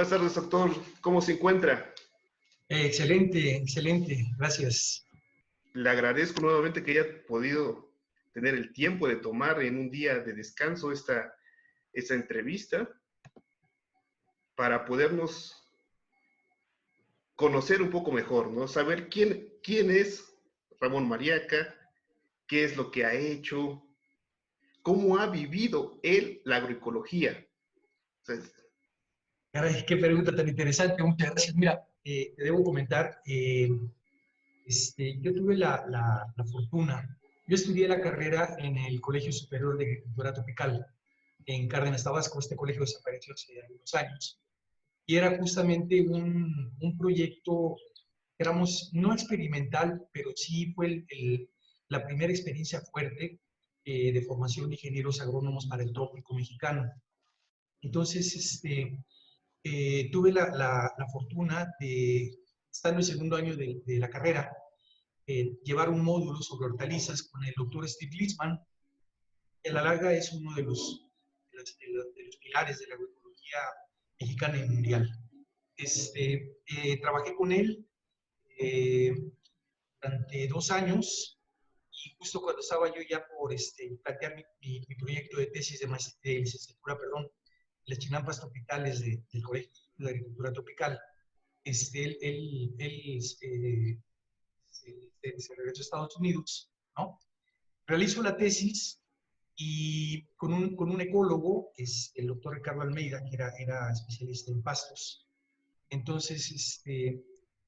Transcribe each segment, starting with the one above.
Buenas tardes, doctor. ¿Cómo se encuentra? Excelente, excelente, gracias. Le agradezco nuevamente que haya podido tener el tiempo de tomar en un día de descanso esta entrevista para podernos conocer un poco mejor, ¿no? Saber quién es Ramón Mariaca, qué es lo que ha hecho, cómo ha vivido él la agroecología. Entonces, Caray, qué pregunta tan interesante, muchas gracias. Mira, te debo comentar, yo tuve la fortuna, yo estudié la carrera en el Colegio Superior de Agricultura Tropical, en Cárdenas, Tabasco. Este colegio desapareció hace algunos años, y era justamente un proyecto, éramos no experimental, pero sí fue la primera experiencia fuerte de formación de ingenieros agrónomos para el trópico mexicano. Entonces, tuve la fortuna de, estando en el segundo año de la carrera, llevar un módulo sobre hortalizas con el doctor Steve Litzman, que a la larga es uno de los pilares de la agroecología mexicana y mundial. Trabajé con él eh, durante 2 años, y justo cuando estaba yo ya por plantear mi proyecto de tesis de licenciatura, perdón, las chinampas tropicales del Colegio de Agricultura Tropical, él se regresó a Estados Unidos, ¿no? Realizo la tesis y con un ecólogo, que es el doctor Ricardo Almeida, que era especialista en pastos. Entonces,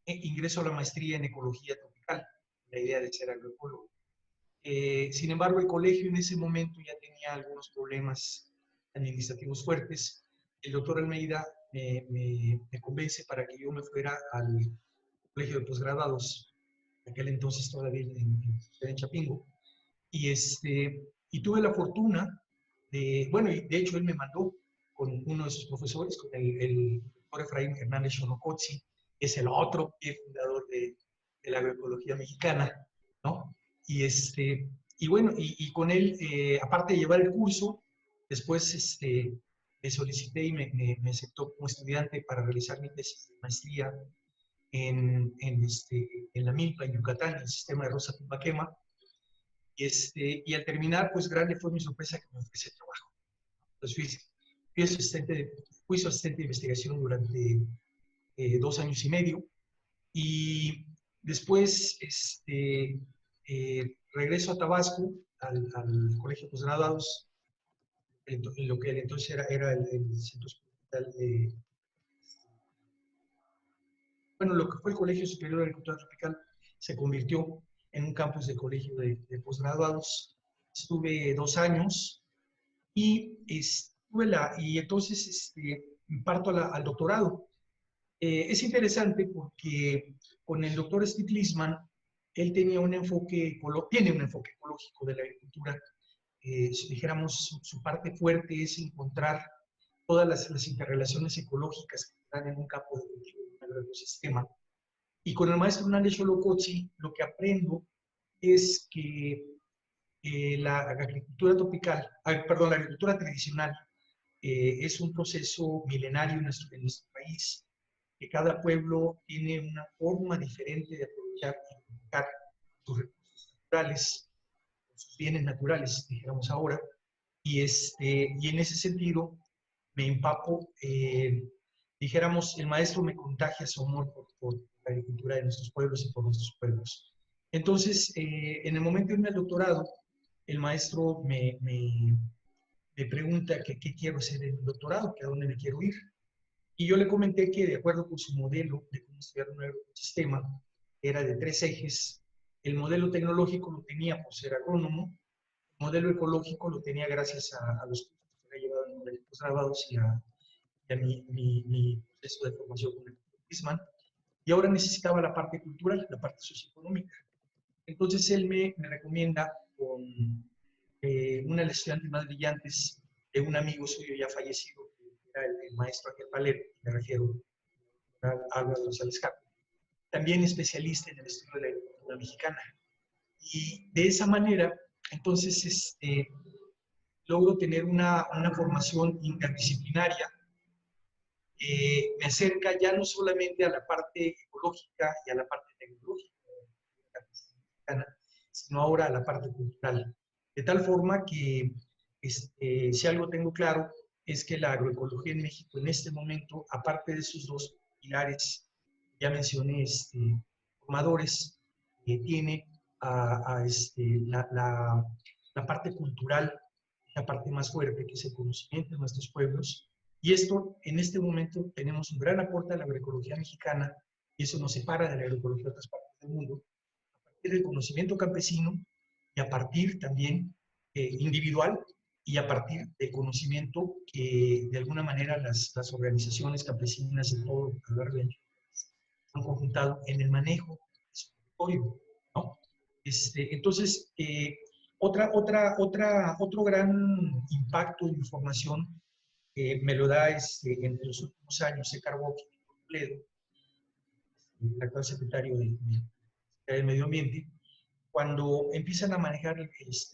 ingreso a la maestría en ecología tropical, la idea de ser agroecólogo. Sin embargo, el colegio en ese momento ya tenía algunos problemas administrativos fuertes. El doctor Almeida me convence para que yo me fuera al colegio de posgraduados, en aquel entonces todavía en Chapingo, y tuve la fortuna bueno, y de hecho él me mandó con uno de sus profesores, con el doctor Efraín Hernández Xonocotzi, que es el otro pie fundador de la agroecología mexicana, ¿no? Y bueno, y con él, aparte de llevar el curso, después le solicité y me aceptó como estudiante para realizar mi tesis de maestría en la milpa, en Yucatán, en el sistema de Rosa Tumbaquema. Y al terminar, pues grande fue mi sorpresa que me ofreció trabajo. Entonces fui su asistente de investigación durante 2 años y medio, y después regreso a Tabasco, al Colegio de Posgraduados, en lo que entonces era el Centro Experimental bueno, lo que fue el Colegio Superior de Agricultura Tropical se convirtió en un campus de colegio de posgraduados. Estuve 2 años y entonces parto al doctorado. Es interesante porque con el doctor Steve Litzman, él tiene un enfoque ecológico de la agricultura. Si dijéramos, su parte fuerte es encontrar todas las interrelaciones ecológicas que están en un campo de cultivo, en un ecosistema. Y con el maestro Hernández Xolocotzi, lo que aprendo es que la agricultura tropical, perdón, la agricultura tradicional es un proceso milenario en nuestro país, que cada pueblo tiene una forma diferente de aprovechar y manejar sus recursos naturales, sus bienes naturales, dijéramos ahora, y en ese sentido me empapo, dijéramos, el maestro me contagia su amor por la agricultura de nuestros pueblos y por nuestros pueblos. Entonces, en el momento de irme al doctorado, el maestro me pregunta que qué quiero hacer en el doctorado, que a dónde me quiero ir. Y yo le comenté que de acuerdo con su modelo de cómo estudiar un ecosistema, era de 3 ejes. El modelo tecnológico lo tenía por ser agrónomo, el modelo ecológico lo tenía gracias a los cursos que había llevado en los posgraduados y a mi proceso de formación con el Prisman, y ahora necesitaba la parte cultural, la parte socioeconómica. Entonces él me recomienda con una de las estudiantes más brillantes de un amigo suyo ya fallecido, que era el maestro Ángel Paler, me refiero a Álvaro González Capo, también especialista en el estudio de la agricultura mexicana. Y de esa manera, entonces, logro tener una formación interdisciplinaria me acerca ya no solamente a la parte ecológica y a la parte tecnológica, sino ahora a la parte cultural. De tal forma que si algo tengo claro es que la agroecología en México en este momento, aparte de sus dos pilares, ya mencioné, formadores, tiene la parte cultural, la parte más fuerte, que es el conocimiento de nuestros pueblos. Y esto, en este momento, tenemos un gran aporte a la agroecología mexicana, y eso nos separa de la agroecología de otras partes del mundo, a partir del conocimiento campesino y a partir también individual y a partir del conocimiento que de alguna manera las organizaciones campesinas de todo a lo largo del han conjuntado en el manejo de su territorio, ¿no? Entonces, otro gran impacto de información me lo da en los últimos años Edgar Toledo, el actual secretario del Medio Ambiente, cuando empiezan a manejar lo que es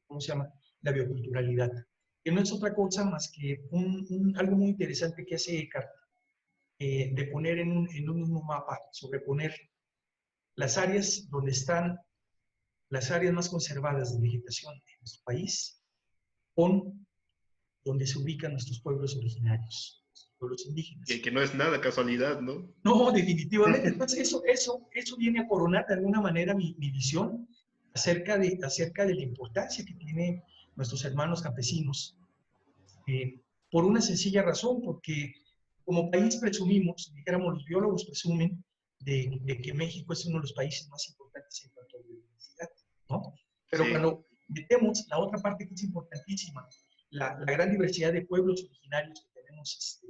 ¿cómo se llama? La bioculturalidad, que no es otra cosa más que algo muy interesante que hace Edgar, de poner en un mismo mapa, sobreponer las áreas donde están las áreas más conservadas de vegetación en nuestro país con donde se ubican nuestros pueblos originarios, nuestros pueblos indígenas. Que no es nada casualidad, ¿no? No, definitivamente. Entonces, eso viene a coronar de alguna manera mi visión acerca de la importancia que tienen nuestros hermanos campesinos, por una sencilla razón, porque como país presumimos, dijéramos, los biólogos presumen de que México es uno de los países más importantes en cuanto a biodiversidad, ¿no? Pero Sí. cuando metemos la otra parte que es importantísima, la gran diversidad de pueblos originarios que tenemos,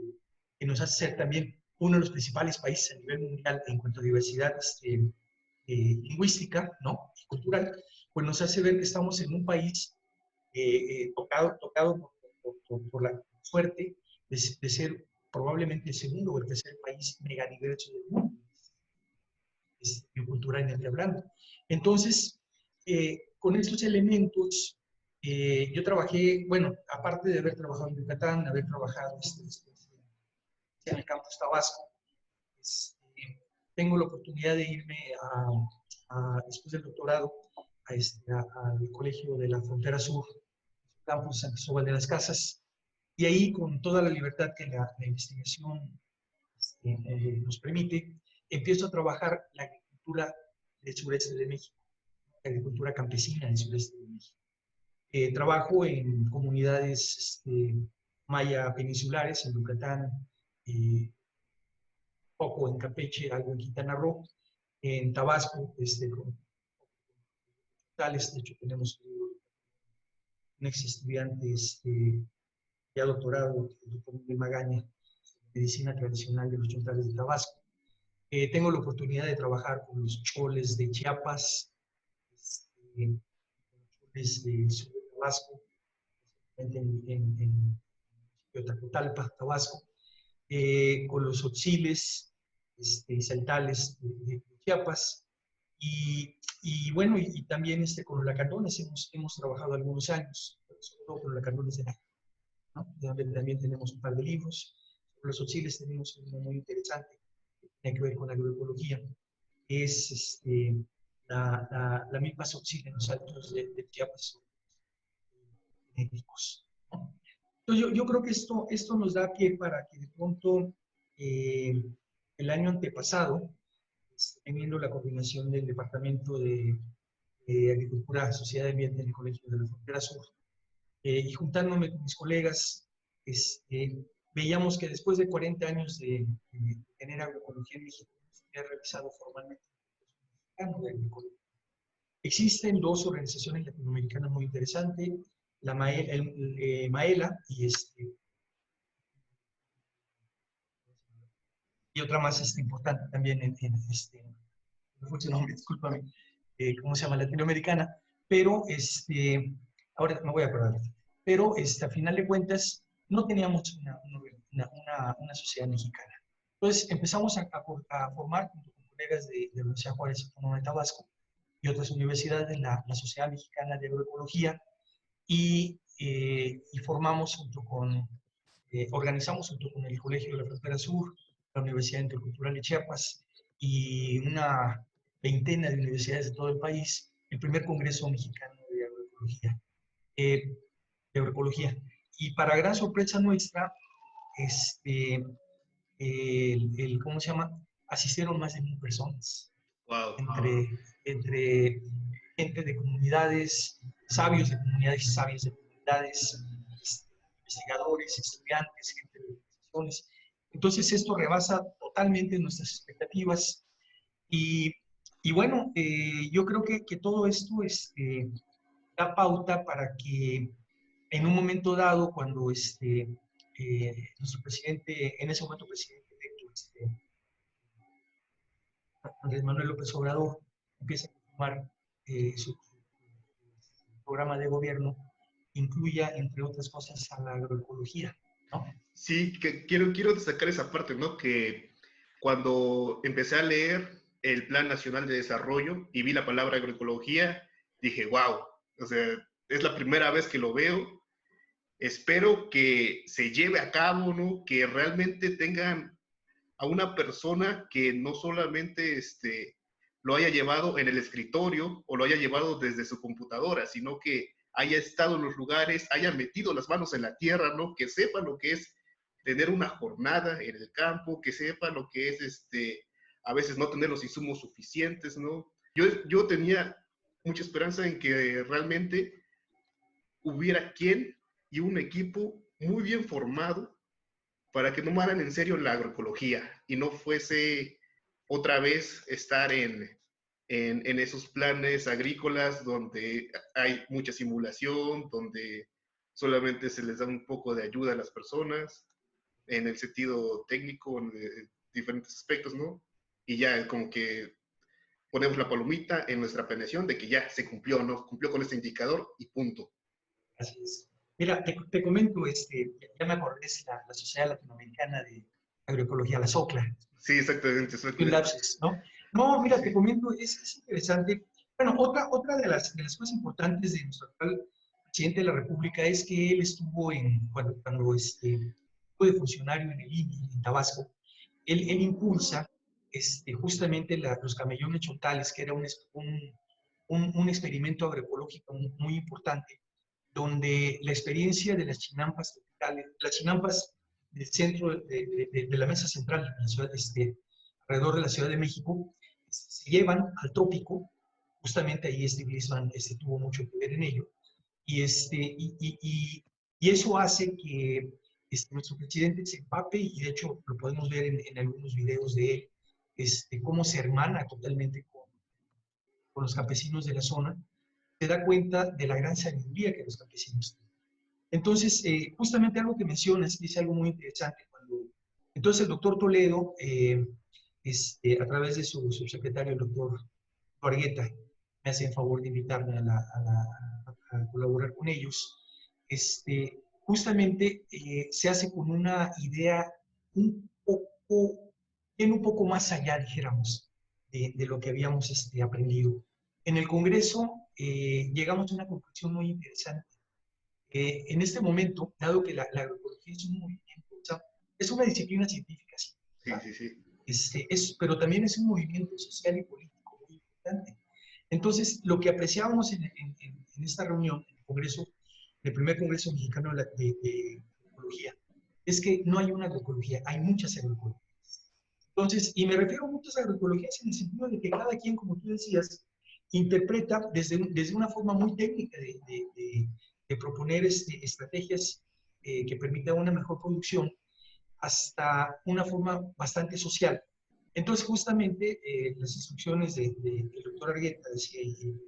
que nos hace ser también uno de los principales países a nivel mundial en cuanto a diversidad lingüística, ¿no? Y cultural, pues nos hace ver que estamos en un país tocado por la suerte de ser probablemente el segundo o el tercer país megadiverso del mundo, culturalmente hablando. Entonces, con estos elementos, yo trabajé, bueno, aparte de haber trabajado en Yucatán, haber trabajado en el campus Tabasco, tengo la oportunidad de irme después del doctorado al Colegio de la Frontera Sur, campus San Cristóbal de las Casas, y ahí con toda la libertad que la investigación nos permite, empiezo a trabajar la agricultura del sureste de México, la agricultura campesina del sureste de México. Trabajo en comunidades maya peninsulares, en Yucatán, poco en Campeche, algo en Quintana Roo, en Tabasco, con tales, de hecho tenemos un ex estudiante ya doctorado, el doctor Miguel Magaña, medicina tradicional de los chontales de Tabasco. Tengo la oportunidad de trabajar con los choles de Chiapas, los choles del sur de Tabasco, en Tacotalpa, Tabasco, con los otziles y celtales de Chiapas, y bueno, y también con los lacandones hemos trabajado algunos años, sobre todo con los lacandones de Nayarit, ¿no? De donde también tenemos un par de libros. Sobre los otziles tenemos uno muy interesante que tiene que ver con la agroecología, que es la milpa sotzil en los altos de Chiapas, genéticos, ¿no? Entonces yo creo que esto nos da pie para que de pronto el año antepasado, teniendo la coordinación del Departamento de Agricultura, Sociedad de Ambiente en el Colegio de la Frontera Sur, y juntándome con mis colegas, veíamos que después de 40 años de tener agroecología en México, se había realizado formalmente el Mexicano de Agroecología. Existen dos organizaciones latinoamericanas muy interesantes, la Maela y otra más importante también no fue su nombre, discúlpame, ¿cómo se llama? Latinoamericana, pero ahora me voy a acordar, pero a final de cuentas no teníamos una sociedad mexicana. Entonces empezamos a formar, junto con colegas de la Universidad Juárez Autónoma de Tabasco y otras universidades de la Sociedad Mexicana de Agroecología, y y organizamos junto con el Colegio de la Frontera Sur, la Universidad Intercultural de Chiapas y una veintena de universidades de todo el país, el primer Congreso Mexicano de Agroecología. De agroecología. Y para gran sorpresa nuestra, ¿cómo se llama? Asistieron más de 1000 personas, Wow. entre gente de comunidades, sabios de comunidades y sabias de comunidades, investigadores, estudiantes, gente de organizaciones. Entonces esto rebasa totalmente nuestras expectativas y bueno, yo creo que todo esto da pauta para que en un momento dado, cuando nuestro presidente, en ese momento presidente electo, Andrés Manuel López Obrador, empieza a formar su programa de gobierno, incluya, entre otras cosas, a la agroecología, ¿no? Sí, que quiero destacar esa parte, ¿no? Que cuando empecé a leer el Plan Nacional de Desarrollo y vi la palabra agroecología, dije, wow, o sea, es la primera vez que lo veo. Espero que se lleve a cabo, ¿no? Que realmente tengan a una persona que no solamente lo haya llevado en el escritorio o lo haya llevado desde su computadora, sino que haya estado en los lugares, haya metido las manos en la tierra, ¿no? Que sepa lo que es tener una jornada en el campo, que sepa lo que es a veces no tener los insumos suficientes, ¿no? Yo tenía mucha esperanza en que realmente hubiera quien y un equipo muy bien formado para que no tomaran en serio la agroecología y no fuese otra vez estar en esos planes agrícolas donde hay mucha simulación, donde solamente se les da un poco de ayuda a las personas en el sentido técnico, en diferentes aspectos, ¿no? Y ya como que ponemos la palomita en nuestra planeación de que ya se cumplió, ¿no? Cumplió con este indicador y punto. Así es. Mira, te comento, ya me acordé, es la Sociedad Latinoamericana de Agroecología, la SOCLA. Sí, exactamente. Un lapsus, ¿no? No, mira, te Sí. comento, es interesante. Bueno, otra de las cosas importantes de nuestro actual presidente de la República es que él estuvo cuando fue de funcionario en el INI, en Tabasco, él impulsa justamente los camellones chontales, que era un experimento agroecológico muy importante, donde la experiencia de las chinampas tropicales, las chinampas del centro de la mesa central de la ciudad, alrededor de la Ciudad de México, se llevan al trópico, justamente ahí Grisman tuvo mucho que ver en ello, y eso hace que nuestro presidente se empape, y de hecho lo podemos ver en algunos videos de él, cómo se hermana totalmente con los campesinos de la zona, se da cuenta de la gran sabiduría que los campesinos tienen. Entonces, justamente algo que mencionas dice algo muy interesante. Entonces el doctor Toledo, a través de su subsecretario, el doctor Argueta, me hace el favor de invitarme a colaborar con ellos. Justamente se hace con una idea un poco más allá, dijéramos, de lo que habíamos aprendido. En el Congreso llegamos a una conclusión muy interesante. En este momento, dado que la agroecología es un movimiento, o sea, es una disciplina científica, sí, pero también es un movimiento social y político muy importante. Entonces, lo que apreciábamos en esta reunión, en el Congreso, el primer Congreso Mexicano de Agroecología, es que no hay una agroecología, hay muchas agroecologías. Entonces, y me refiero a muchas agroecologías en el sentido de que cada quien, como tú decías, interpreta desde una forma muy técnica de proponer estrategias que permitan una mejor producción, hasta una forma bastante social. Entonces, justamente, las instrucciones del doctor Argueta, decía, y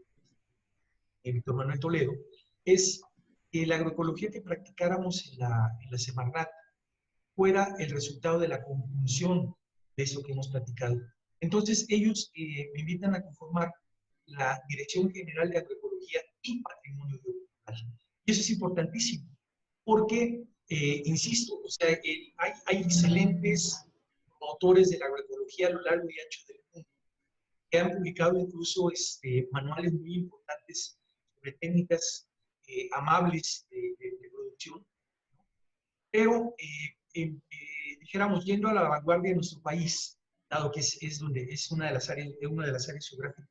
Víctor Manuel Toledo, es que la agroecología que practicáramos en la Semarnat fuera el resultado de la conjunción de eso que hemos platicado. Entonces, ellos me invitan a conformar la Dirección General de Agroecología y Patrimonio Biocultural. Y eso es importantísimo, porque, insisto, o sea, hay excelentes promotores de la agroecología a lo largo y ancho del mundo, que han publicado incluso manuales muy importantes sobre técnicas amables de producción, pero dijéramos, yendo a la vanguardia de nuestro país, dado que es una de las áreas geográficas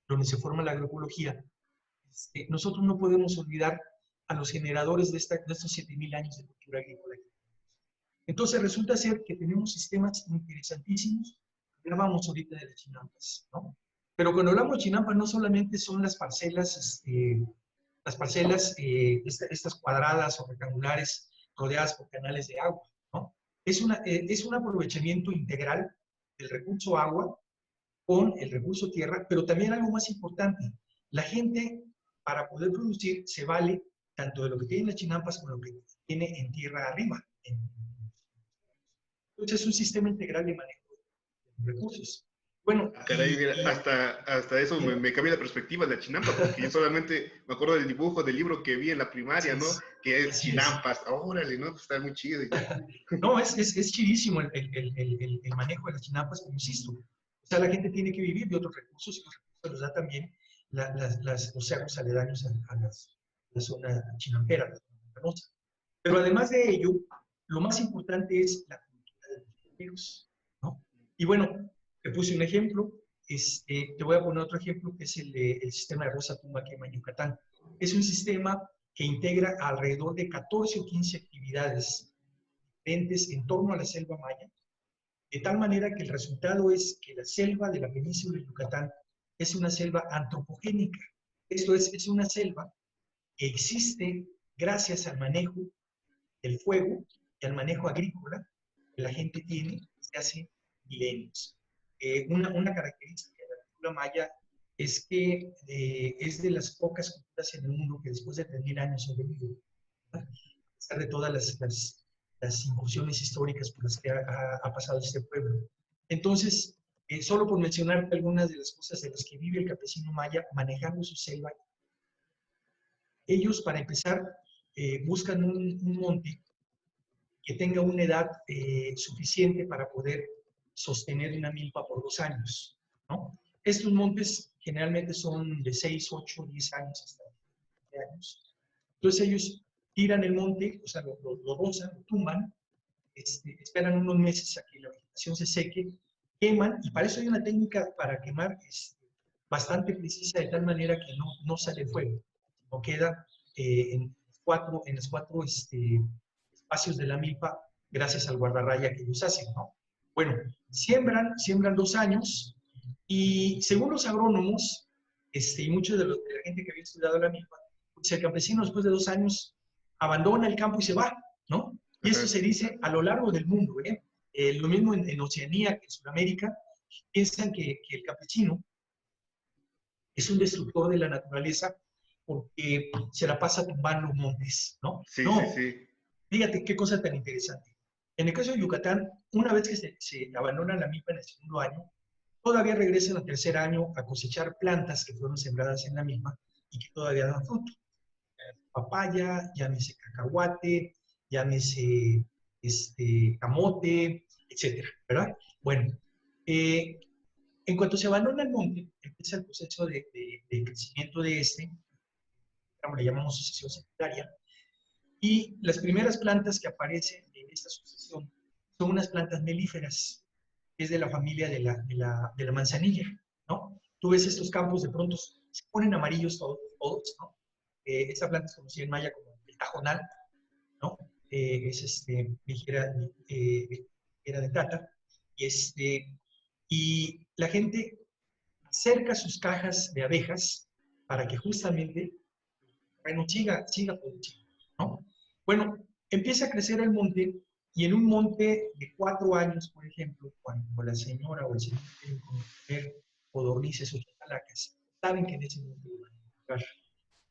donde se forma la agroecología, nosotros no podemos olvidar a los generadores de estos 7.000 años de cultura agrícola. Entonces resulta ser que tenemos sistemas interesantísimos. Hablábamos ahorita de las chinampas, ¿no? Pero cuando hablamos de chinampas no solamente son las parcelas, estas cuadradas o rectangulares rodeadas por canales de agua, ¿no? Es un aprovechamiento integral del recurso agua con el recurso tierra, pero también algo más importante, la gente para poder producir se vale tanto de lo que tiene en las chinampas como lo que tiene en tierra arriba. Entonces es un sistema integral de manejo de recursos. Bueno, caray, mira, hasta eso me cambia la perspectiva de la chinampa, porque yo solamente me acuerdo del dibujo del libro que vi en la primaria, ¿no? Que es chinampas. Órale, ¿no? Pues está muy chido. No, es chidísimo el manejo de las chinampas, como insisto. O sea, la gente tiene que vivir de otros recursos y los recursos los da también los cerros aledaños a la zona chinampera, la zona pantanosa. Pero además de ello, lo más importante es la cultura de los viveros, ¿no? Y bueno, te puse un ejemplo, te voy a poner otro ejemplo, que es el sistema de Rosa Tumba Quema en Yucatán. Es un sistema que integra alrededor de 14 o 15 actividades diferentes en torno a la selva maya, de tal manera que el resultado es que la selva de la península de Yucatán es una selva antropogénica. Esto es una selva que existe gracias al manejo del fuego y al manejo agrícola que la gente tiene desde hace milenios. Una característica de la cultura maya es que es de las pocas culturas en el mundo que después de 3.000 años sobreviven, a pesar de todas las incursiones históricas por las que ha pasado este pueblo. Entonces, solo por mencionar algunas de las cosas de las que vive el campesino maya manejando su selva, ellos, para empezar, buscan un monte que tenga una edad suficiente para poder sostener una milpa por 2 años, ¿no? Estos montes generalmente son de 6, 8, 10 años hasta 20 años. Entonces ellos tiran el monte, o sea, lo rozan, lo tumban, esperan unos meses a que la vegetación se seque, queman, y para eso hay una técnica para quemar bastante precisa, de tal manera que no sale fuego, no queda en los cuatro espacios de la milpa, gracias al guardarraya que ellos hacen, ¿no? Bueno, siembran 2 años, y según los agrónomos, y muchos de la gente que había estudiado la milpa, pues el campesino después de 2 años abandona el campo y se va, ¿no? Y esto se dice a lo largo del mundo, ¿eh? Lo mismo en Oceanía que en Sudamérica, piensan que el campesino es un destructor de la naturaleza porque se la pasa tumbando montes, ¿no? Sí, no, sí, sí. Fíjate qué cosa tan interesante. En el caso de Yucatán, una vez que se abandona la milpa en el segundo año, todavía regresan al tercer año a cosechar plantas que fueron sembradas en la misma y que todavía dan fruto. Papaya, llámese cacahuate, llámese camote, etcétera, ¿verdad? Bueno, en cuanto se abandona el monte, empieza el proceso de crecimiento de como le llamamos sucesión secundaria, y las primeras plantas que aparecen en esta sucesión son unas plantas melíferas, que es de la familia de la manzanilla, ¿no? Tú ves estos campos, de pronto se ponen amarillos todos, ¿no? Esta planta es conocida en maya como el tajonal, ¿no? Es ligera de tata, y la gente cerca sus cajas de abejas para que justamente, bueno, siga produciendo, ¿no? Bueno, empieza a crecer el monte, y en un monte de 4 años, por ejemplo, cuando la señora o el señor quieren comer codornices o chacalacas, saben que en ese monte lo van a encontrar.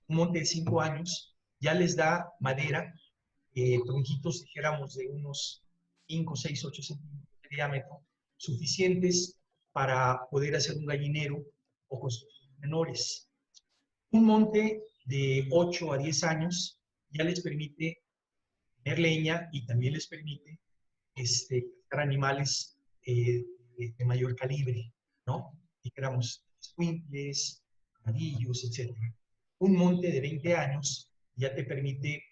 Un monte de 5 años ya les da madera, tronquitos, dijéramos, de unos 5, 6, 8 centímetros de diámetro, suficientes para poder hacer un gallinero o construcciones menores. Un monte de 8 a 10 años ya les permite tener leña y también les permite cazar animales de mayor calibre, ¿no? Dijéramos, escuincles, amarillos, etc. un monte de 20 años ya te permite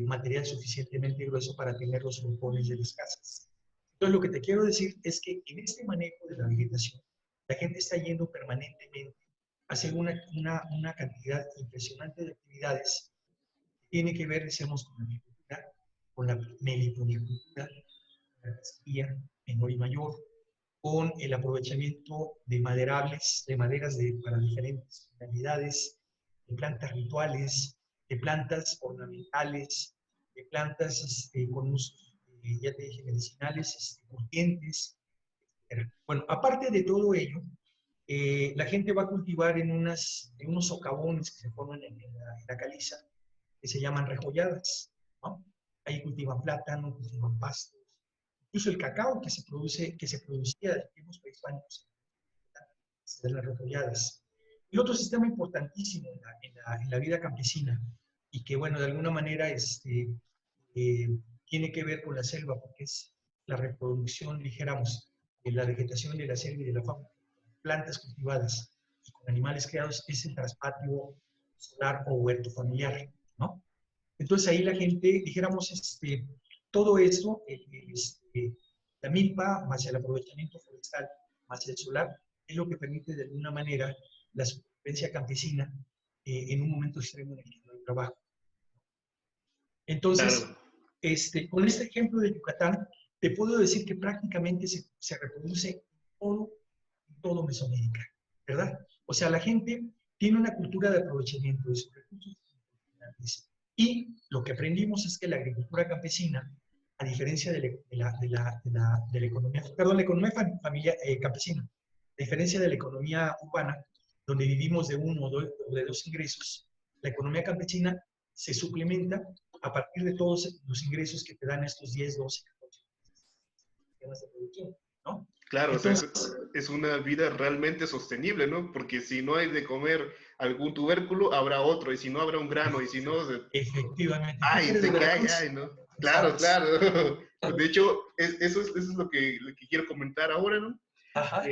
material suficientemente grueso para tener los rompones de las casas. Entonces, lo que te quiero decir es que en este manejo de la vegetación, la gente está yendo permanentemente a hacer una cantidad impresionante de actividades que tiene que ver, decíamos, con la agricultura, con la meliponicultura, la pesquería menor y mayor, con el aprovechamiento de maderables, de maderas para diferentes finalidades, de plantas rituales, de plantas ornamentales, de plantas con usos, ya te dije, medicinales, curtientes, etc. Bueno, aparte de todo ello, la gente va a cultivar en unos socavones que se forman en la caliza, que se llaman rejolladas, ¿no? Ahí cultivan plátano, cultivan pastos, incluso el cacao que se producía en tiempos prehispánicos, de las rejolladas. Y otro sistema importantísimo en la vida campesina, y que, bueno, de alguna manera eh, tiene que ver con la selva, porque es la reproducción, dijéramos, de la vegetación de la selva y de la fauna, plantas cultivadas y con animales creados, es el traspatio solar o huerto familiar, ¿no? Entonces ahí la gente, dijéramos, todo esto, la milpa, más el aprovechamiento forestal, más el solar, es lo que permite de alguna manera la supervivencia campesina en un momento extremo en el que no hay trabajo. Entonces, Claro. con este ejemplo de Yucatán, te puedo decir que prácticamente se reproduce en todo Mesoamérica, ¿verdad? O sea, la gente tiene una cultura de aprovechamiento de sus recursos naturales. Y lo que aprendimos es que la agricultura campesina, a diferencia de la economía, perdón, la economía familiar, campesina, a diferencia de la economía urbana, donde vivimos de uno o de dos ingresos, la economía campesina se suplementa a partir de todos los ingresos que te dan estos 10, 12, 14 sistemas de producción, ¿no? Claro, o sea, Entonces, es una vida realmente sostenible, ¿no? Porque si no hay de comer algún tubérculo, habrá otro, y si no habrá un grano, y si no, efectivamente, tú que ay, eres de de qué hay, Veracruz, ay, ¿no? lo Claro, sabes. claro. De hecho, eso es lo que quiero comentar ahora, ¿no? Ajá.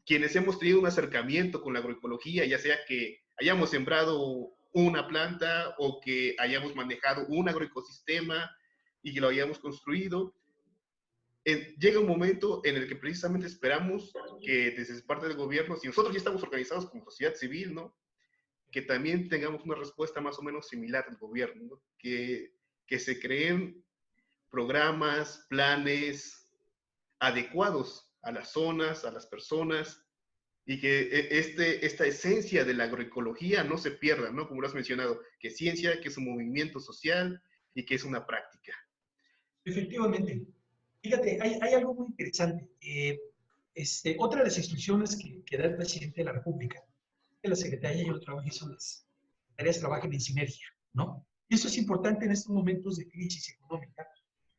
Quienes hemos tenido un acercamiento con la agroecología, ya sea que hayamos sembrado una planta o que hayamos manejado un agroecosistema y que lo hayamos construido, llega un momento en el que precisamente esperamos que desde parte del gobierno, si nosotros ya estamos organizados como sociedad civil, ¿no? Que también tengamos una respuesta más o menos similar del gobierno, ¿no? Que se creen programas, planes adecuados a las zonas, a las personas, y que esta esencia de la agroecología no se pierda, ¿no? Como lo has mencionado, que es ciencia, que es un movimiento social y que es una práctica. Efectivamente. Fíjate, hay algo muy interesante. Otra de las instrucciones que da el presidente de la República, que la Secretaría y yo trabajen son las secretarías trabajen en sinergia, ¿no? Y eso es importante en estos momentos de crisis económica,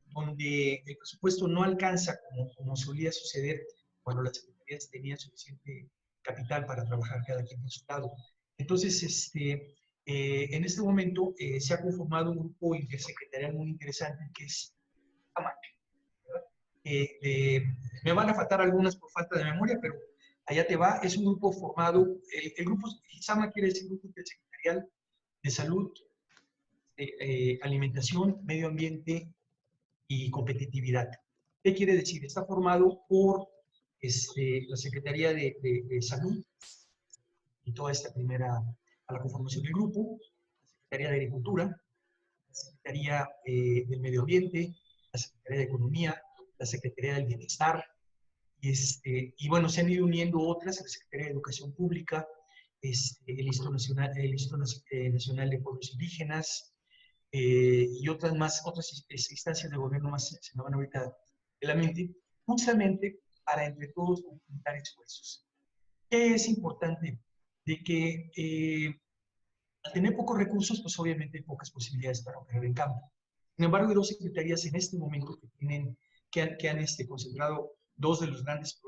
donde el presupuesto no alcanza como solía suceder cuando las secretarías tenían suficiente capital para trabajar cada quien por su lado. Entonces, en este momento se ha conformado un grupo intersecretarial muy interesante que es AMAC. Me van a faltar algunas por falta de memoria, pero allá te va. Es un grupo formado, el grupo SAMA quiere decir Grupo Intersecretarial de Salud, Alimentación, Medio Ambiente y Competitividad. ¿Qué quiere decir? Está formado por la Secretaría de Salud y toda esta primera, a la conformación del grupo, la Secretaría de Agricultura, la Secretaría del Medio Ambiente, la Secretaría de Economía, la Secretaría del Bienestar, y bueno, se han ido uniendo otras, la Secretaría de Educación Pública, el Instituto Nacional de Pueblos Indígenas, y otras instancias de gobierno más se me van ahorita de la mente, justamente para entre todos juntar esfuerzos. ¿Qué es importante? De que al tener pocos recursos, pues obviamente hay pocas posibilidades para operar en campo. Sin embargo, hay dos secretarías en este momento que han concentrado dos de los grandes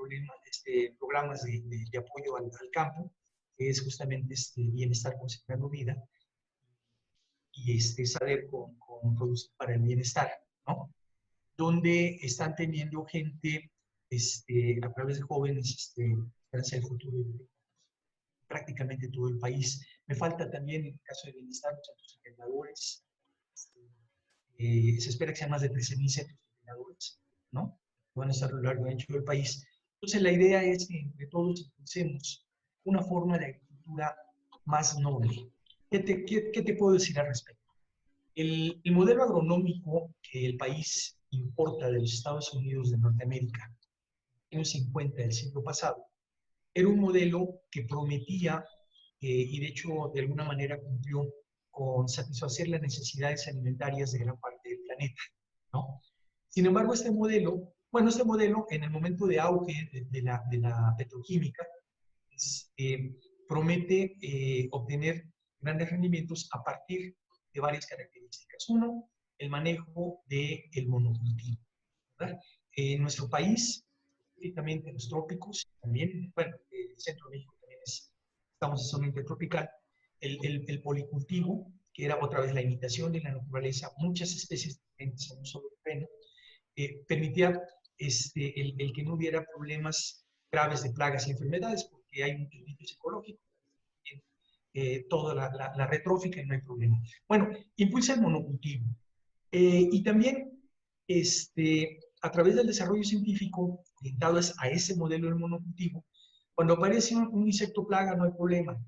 programas de apoyo al campo, que es justamente Bienestar Concentrando Vida y Saber con Producir para el Bienestar, ¿no? Donde están teniendo gente a través de jóvenes, Esperanza del Futuro, prácticamente prácticamente todo el país. Me falta también, en el caso de bienestar, los centros integradores. Se espera que sean más de 13,000 centros integradores, ¿no? Van a estar a lo largo y ancho del país. Entonces, la idea es que entre todos impulsemos una forma de agricultura más noble. ¿Qué te puedo decir al respecto? El modelo agronómico que el país importa de los Estados Unidos de Norteamérica en los 50 del siglo pasado era un modelo que prometía, y de hecho de alguna manera cumplió con satisfacer las necesidades alimentarias de gran parte del planeta, ¿no? Sin embargo, este modelo en el momento de auge de la petroquímica, promete obtener grandes rendimientos a partir de varias características. Uno, el manejo del monocultivo, ¿verdad? En nuestro país, específicamente en los trópicos, también, bueno, el centro de México también estamos en zona intertropical, el policultivo, que era otra vez la imitación de la naturaleza, muchas especies diferentes en un solo terreno, permitía el que no hubiera problemas graves de plagas y enfermedades, porque hay muchos sitios ecológicos, toda la retrófica y no hay problema. Bueno, impulsa el monocultivo. Y también, a través del desarrollo científico, orientado a ese modelo del monocultivo, cuando aparece un insecto plaga no hay problema,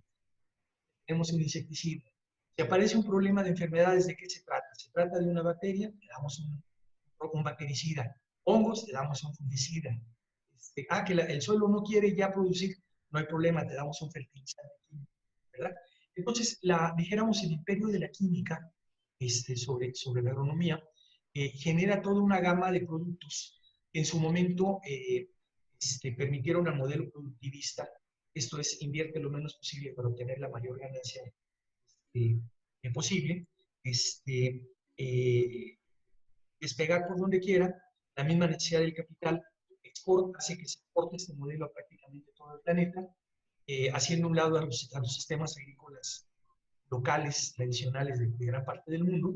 tenemos un insecticida. Si aparece un problema de enfermedades, ¿de qué se trata? Se trata de una bacteria, le damos un bactericida. Hongos, le damos un fungicida. Que el suelo no quiere ya producir, no hay problema, te damos un fertilizante químico, ¿verdad? Entonces, dijéramos, el imperio de la química sobre la agronomía genera toda una gama de productos que en su momento permitieron al modelo productivista, esto es, invierte lo menos posible para obtener la mayor ganancia posible, despegar por donde quiera, la misma necesidad del capital hace que se exporte este modelo a prácticamente todo el planeta, haciendo un lado a los sistemas agrícolas locales, tradicionales de gran parte del mundo.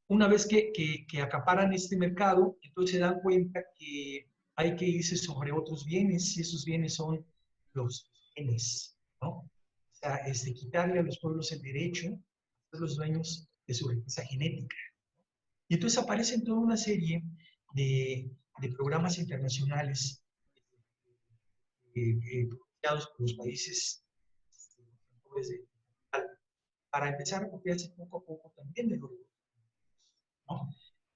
Una vez que acaparan este mercado, entonces se dan cuenta que hay que irse sobre otros bienes, y esos bienes son los genes, ¿no? O sea, quitarle a los pueblos el derecho a ser los dueños de su riqueza genética. Y entonces aparecen toda una serie de programas internacionales propiciados por los países para empezar a copiarse poco a poco también de los, ¿no?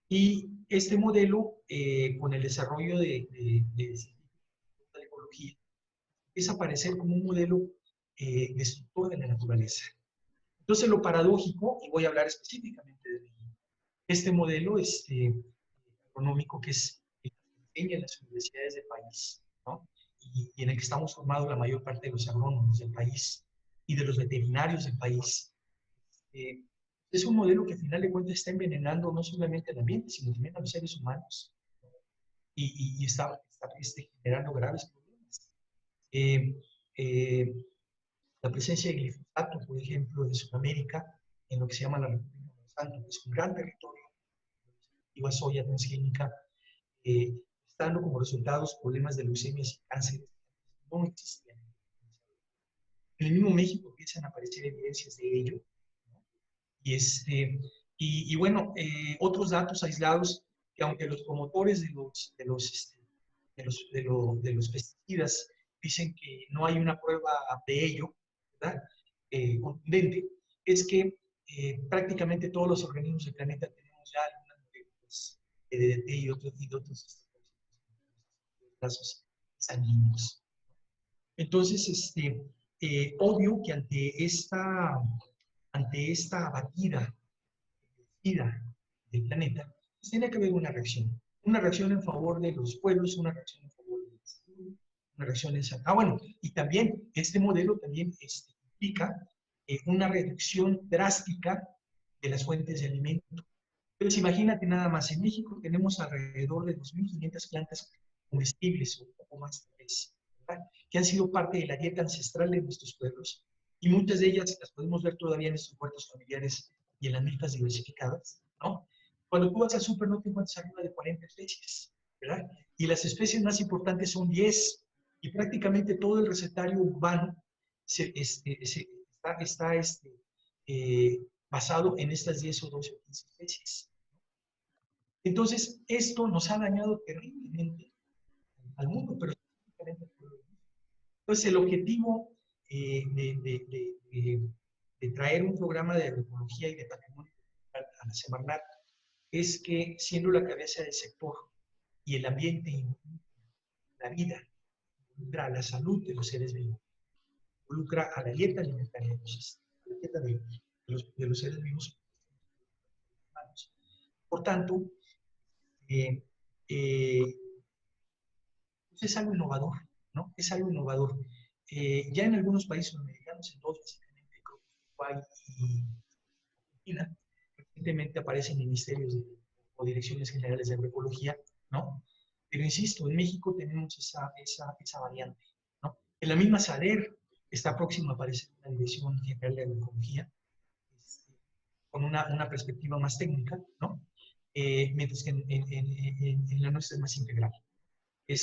Y este modelo, con el desarrollo de la ecología, empieza a aparecer como un modelo destructor de la naturaleza. Entonces, lo paradójico, y voy a hablar específicamente de este modelo económico que es el que enseña en las universidades del país, ¿no? Y en el que estamos formados la mayor parte de los agrónomos del país y de los veterinarios del país. Es un modelo que al final de cuentas está envenenando no solamente el ambiente, sino también a los seres humanos, y está generando graves problemas. La presencia de glifosato, por ejemplo, de Sudamérica, en lo que se llama la República de Monsanto, que es un gran territorio de soya transgénica, está dando como resultados problemas de leucemias y cánceres no existían. En el mismo México empiezan a aparecer evidencias de ello, ¿no? Y bueno, otros datos aislados que aunque los promotores de los pesticidas dicen que no hay una prueba de ello, ¿verdad? Contundente, es que prácticamente todos los organismos del planeta tenemos ya algunas moléculas de DDT y otros casos sanguíneos. Entonces, obvio que ante esta abatida del planeta, pues tiene que haber una reacción en favor de los pueblos, una reacción en favor de la salud, una reacción en salud. Bueno, y también este modelo también implica una reducción drástica de las fuentes de alimento. Entonces, imagínate nada más, en México tenemos alrededor de 2.500 plantas comestibles o un poco más, ¿verdad?, que han sido parte de la dieta ancestral de nuestros pueblos, y muchas de ellas las podemos ver todavía en nuestros huertos familiares y en las mismas diversificadas, ¿no? Cuando tú vas al súper no te encuentras arriba de 40 especies, ¿verdad? Y las especies más importantes son 10, y prácticamente todo el recetario está basado en estas 10 o 12 o 15 especies. Entonces, esto nos ha dañado terriblemente al mundo, pero entonces el objetivo de traer un programa de agroecología y de patrimonio a la Semarnat es que, siendo la cabeza del sector y el ambiente, la vida, involucra a la salud de los seres vivos, involucra a la dieta alimentaria de la dieta de los seres vivos humanos. Por tanto, pues es algo innovador, ¿no? Es algo innovador. Ya en algunos países americanos, en dos, básicamente, Uruguay y Argentina, recientemente aparecen ministerios o direcciones generales de agroecología, ¿no? Pero insisto, en México tenemos esa variante, ¿no? En la misma SADER está próximo a aparecer una dirección general de agroecología, con una perspectiva más técnica, ¿no? Mientras que en la nuestra es más integral. Y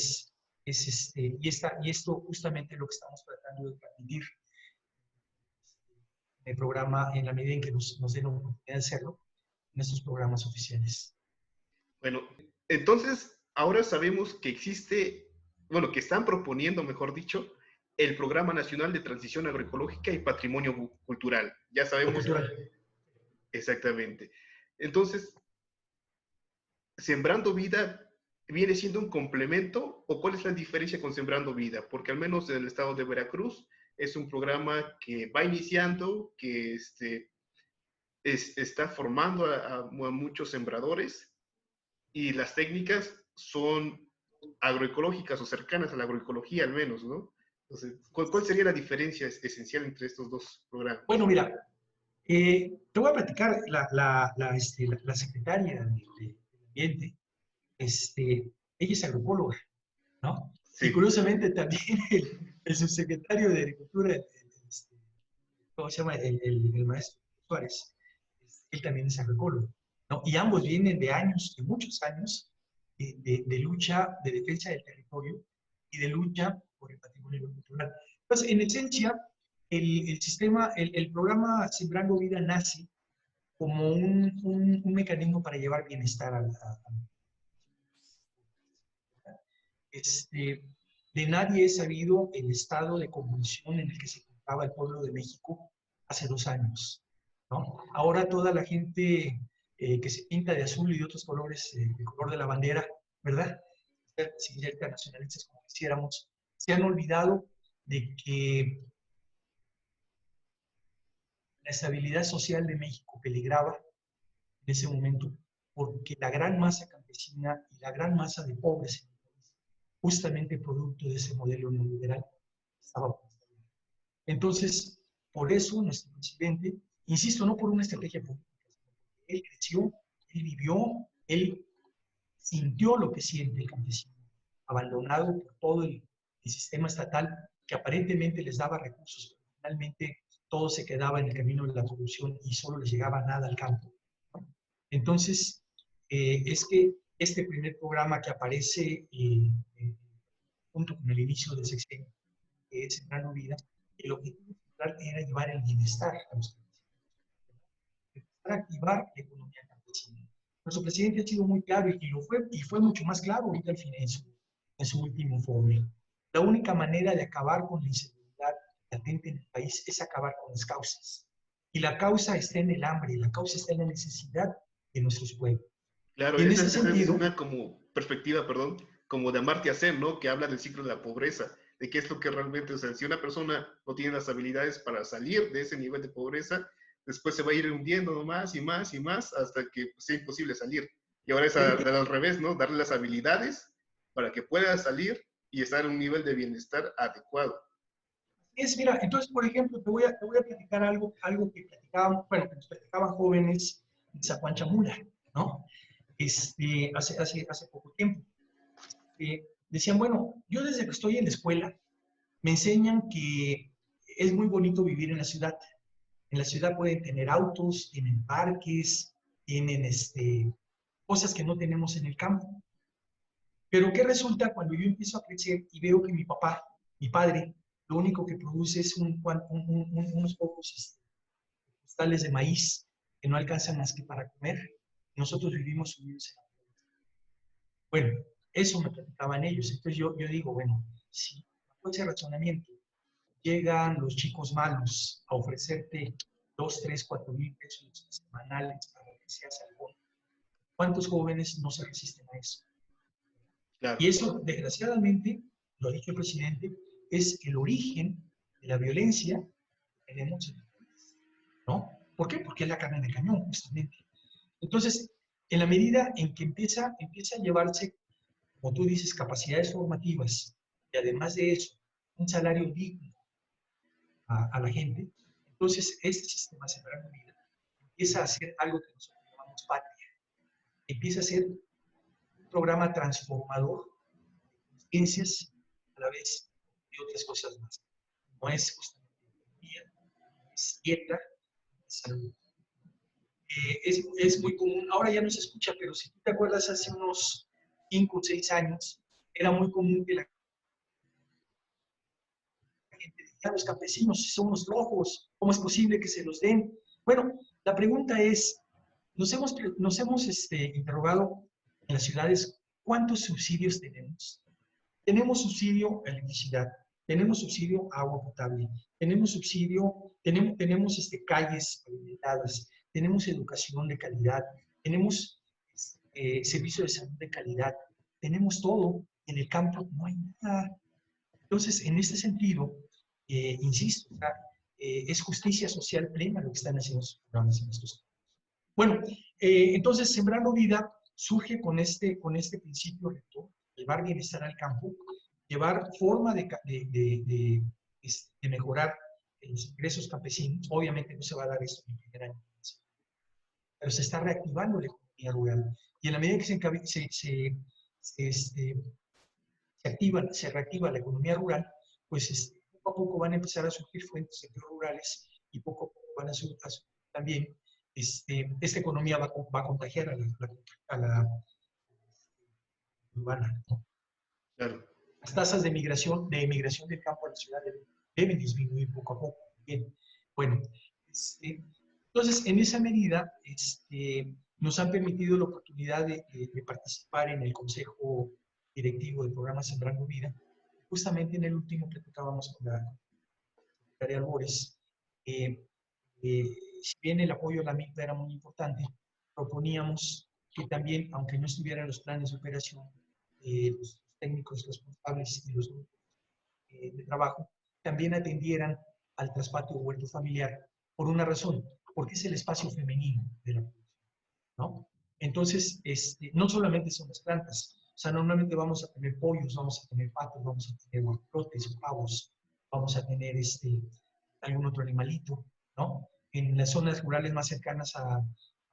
esto justamente es lo que estamos tratando de transmitir en el programa, en la medida en que nos den la oportunidad de hacerlo, en estos programas oficiales. Bueno, entonces ahora sabemos que existe, bueno, que están proponiendo, mejor dicho, el Programa Nacional de Transición Agroecológica y Patrimonio Cultural. Ya sabemos exactamente. Entonces, Sembrando Vida viene siendo un complemento, o cuál es la diferencia con Sembrando Vida, porque al menos en el estado de Veracruz es un programa que va iniciando, que está formando a muchos sembradores, y las técnicas son agroecológicas o cercanas a la agroecología al menos, ¿no? Entonces, ¿cuál sería la diferencia esencial entre estos dos programas? Bueno, mira, te voy a platicar la secretaria del Ambiente, ella es agroecóloga, ¿no? Sí. Y curiosamente también el subsecretario de Agricultura, ¿cómo se llama? El maestro Suárez, él también es agroecólogo, ¿no? Y ambos vienen de años, de muchos años, de lucha, de defensa del territorio y de lucha por el patrimonio cultural. Entonces, en esencia, el sistema, el programa Sembrando Vida nace como un mecanismo para llevar bienestar de nadie es sabido el estado de convulsión en el que se encontraba el pueblo de México hace 2 años, ¿no? Ahora toda la gente que se pinta de azul y de otros colores, el color de la bandera, ¿verdad? Sin ser tan nacionalistas como quisiéramos, se han olvidado de que la estabilidad social de México peligraba en ese momento porque la gran masa campesina y la gran masa de pobres, justamente producto de ese modelo neoliberal, estaba. Entonces, por eso nuestro presidente, insisto, no por una estrategia política, él creció, él vivió, él sintió lo que siente el campesino, abandonado por todo el sistema estatal que aparentemente les daba recursos, pero finalmente todo se quedaba en el camino de la corrupción y solo les llegaba nada al campo. Entonces, es que este primer programa que aparece junto con el inicio del sexenio, que es Sembrando Vida, el objetivo central era llevar el bienestar a los campesinos, para activar la economía campesina. Nuestro presidente ha sido muy claro y fue mucho más claro ahorita al final en su último informe. La única manera de acabar con la inseguridad latente en el país es acabar con las causas. Y la causa está en el hambre, la causa está en la necesidad de nuestros pueblos. Claro, Y en esa ese es sentido, una como perspectiva, perdón, como de Amartya Sen, ¿no? Que habla del ciclo de la pobreza, de qué es lo que realmente, o sea, si una persona no tiene las habilidades para salir de ese nivel de pobreza, después se va a ir hundiendo más y más y más hasta que sea imposible salir. Y ahora es al revés, ¿no? Darle las habilidades para que pueda salir y estar en un nivel de bienestar adecuado. mira, entonces, por ejemplo, te voy a platicar algo que platicaban, bueno, que nos platicaban jóvenes de Zacuanchamula, ¿no? Hace poco tiempo. Decían, bueno, yo desde que estoy en la escuela me enseñan que es muy bonito vivir en la ciudad. En la ciudad pueden tener autos, tienen parques, tienen cosas que no tenemos en el campo. Pero ¿qué resulta cuando yo empiezo a crecer y veo que mi papá, mi padre, lo único que produce es unos pocos costales de maíz que no alcanzan más que para comer? Nosotros vivimos sumidos en la pobreza. Bueno, eso me platicaban ellos. Entonces yo digo, bueno, si con ese razonamiento llegan los chicos malos a ofrecerte 2, 3, 4,000 pesos semanales para que seas algo, ¿cuántos jóvenes no se resisten a eso? Claro, Y eso, desgraciadamente, lo ha dicho el presidente, es el origen de la violencia que tenemos en el país, ¿no? ¿Por qué? Porque es la carne de cañón, justamente. Entonces, en la medida en que empieza a llevarse, como tú dices, capacidades formativas, y además de eso, un salario digno a la gente, entonces este sistema Sembrando Vida empieza a hacer algo que nosotros llamamos patria, empieza a ser un programa transformador de ciencias a la vez de otras cosas más. No es justamente economía, no es dieta, no es salud. Es muy común, ahora ya no se escucha, pero si tú te acuerdas, hace unos 5 o 6 años, era muy común que la gente decía, los campesinos somos locos, ¿cómo es posible que se los den? Bueno, la pregunta es, nos hemos interrogado en las ciudades, ¿cuántos subsidios tenemos? Tenemos subsidio a electricidad, tenemos subsidio a agua potable, tenemos subsidio, tenemos calles pavimentadas, tenemos educación de calidad, tenemos servicio de salud de calidad, tenemos todo. En el campo no hay nada. Entonces, en este sentido, insisto, o sea, es justicia social plena lo que están haciendo los programas en estos casos. Bueno, entonces Sembrando Vida surge con este principio rector, llevar bienestar al campo, llevar forma de mejorar los ingresos campesinos. Obviamente no se va a dar esto en el primer año, pero se está reactivando la economía rural. Y en la medida que se reactiva la economía rural, pues poco a poco van a empezar a surgir fuentes de empleo rurales y poco a poco van a surgir también, esta economía va a contagiar a la urbana, ¿no? claro. Las tasas de emigración del campo a la ciudad deben disminuir poco a poco. Bien, bueno, entonces en esa medida nos han permitido la oportunidad de participar en el consejo directivo del programa Sembrando Vida. Justamente en el último platicábamos con la secretaria Albores. Si bien el apoyo a la MICDA era muy importante, proponíamos que también, aunque no estuvieran los planes de operación, los técnicos responsables y los grupos de trabajo también atendieran al traspatio o huerto familiar por una razón, porque es el espacio femenino de la producción, ¿no? Entonces, no solamente son las plantas, o sea, normalmente vamos a tener pollos, vamos a tener patos, vamos a tener guajolotes, pavos, vamos a tener algún otro animalito, ¿no? En las zonas rurales más cercanas a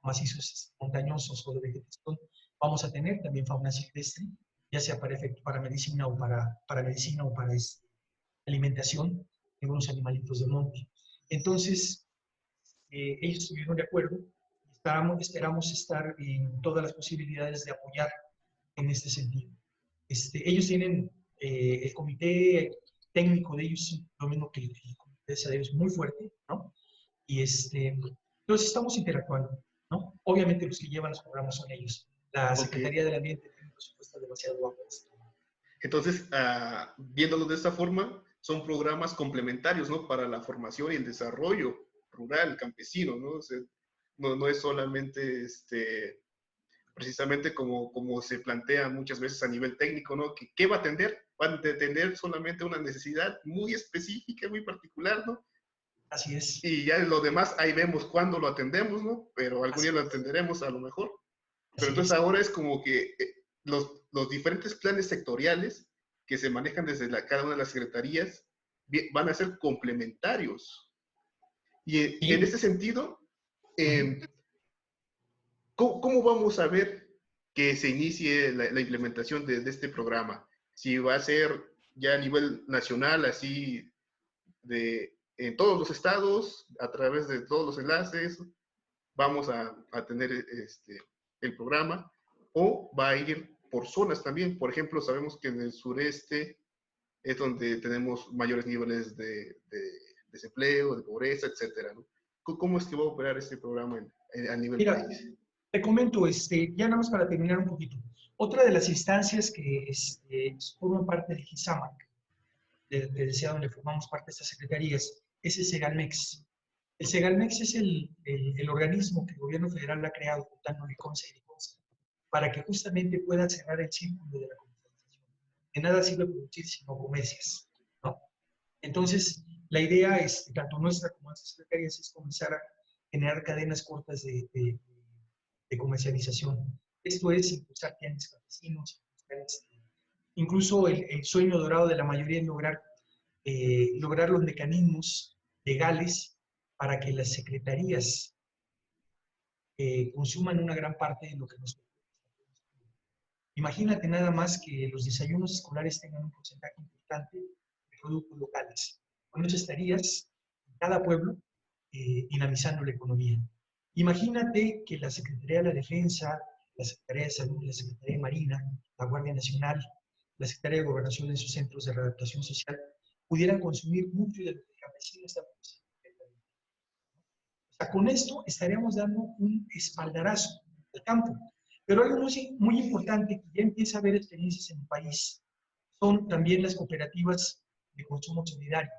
macizos montañosos o de vegetación, vamos a tener también fauna silvestre, ya sea para medicina o para medicina o para alimentación de algunos animalitos del monte. Entonces, ellos estuvieron de acuerdo y esperamos estar en todas las posibilidades de apoyar en este sentido. Ellos tienen el comité técnico de ellos, lo mismo que el comité de SADER, es muy fuerte, ¿no? Y entonces estamos interactuando, ¿no? Obviamente los que llevan los programas son ellos. La Ok. Secretaría del Ambiente tiene un presupuesto demasiado bajo. Entonces, viéndolo de esta forma, son programas complementarios, ¿no? Para la formación y el desarrollo rural, campesino, ¿no? O sea, no es solamente precisamente como se plantea muchas veces a nivel técnico, ¿no? ¿Qué va a atender? Va a atender solamente una necesidad muy específica, muy particular, ¿no? Así es. Y ya lo demás, ahí vemos cuándo lo atendemos, ¿no? Pero algún Así día lo es. atenderemos a lo mejor. Pero Así entonces es. ahora es como que los diferentes planes sectoriales que se manejan desde cada una de las secretarías van a ser complementarios. Y en Sí. ese sentido, Uh-huh. ¿cómo vamos a ver que se inicie la implementación de este programa? Si va a ser ya a nivel nacional, así en todos los estados, a través de todos los enlaces, vamos a tener el programa, o va a ir por zonas también. Por ejemplo, sabemos que en el sureste es donde tenemos mayores niveles de desempleo, de pobreza, etcétera, ¿no? ¿Cómo es que va a operar este programa a nivel Mira, país? te comento, ya nada más para terminar un poquito. Otra de las instancias que forman parte del GISAMAC, te decía donde formamos parte de estas secretarías, es el Segalmex. El Segalmex es el organismo que el gobierno federal ha creado, juntando Liconza y Liconza, para que justamente pueda cerrar el círculo de la comercialización. De nada sirve producir sino comercias, ¿no? Entonces, la idea es, tanto nuestra como nuestras secretarías, es comenzar a generar cadenas cortas de comercialización. Esto es impulsar tianguis campesinos, incluso el sueño dorado de la mayoría es lograr los mecanismos legales para que las secretarías consuman una gran parte de lo que nos... Imagínate nada más que los desayunos escolares tengan un porcentaje importante de productos locales. Con eso estarías en cada pueblo dinamizando la economía. Imagínate que la Secretaría de la Defensa, la Secretaría de Salud, la Secretaría de Marina, la Guardia Nacional, la Secretaría de Gobernación en sus centros de readaptación social pudieran consumir mucho de lo que el campesino está produciendo. O sea, con esto estaríamos dando un espaldarazo al campo. Pero algo muy importante que ya empieza a haber experiencias en el país son también las cooperativas de consumo solidario,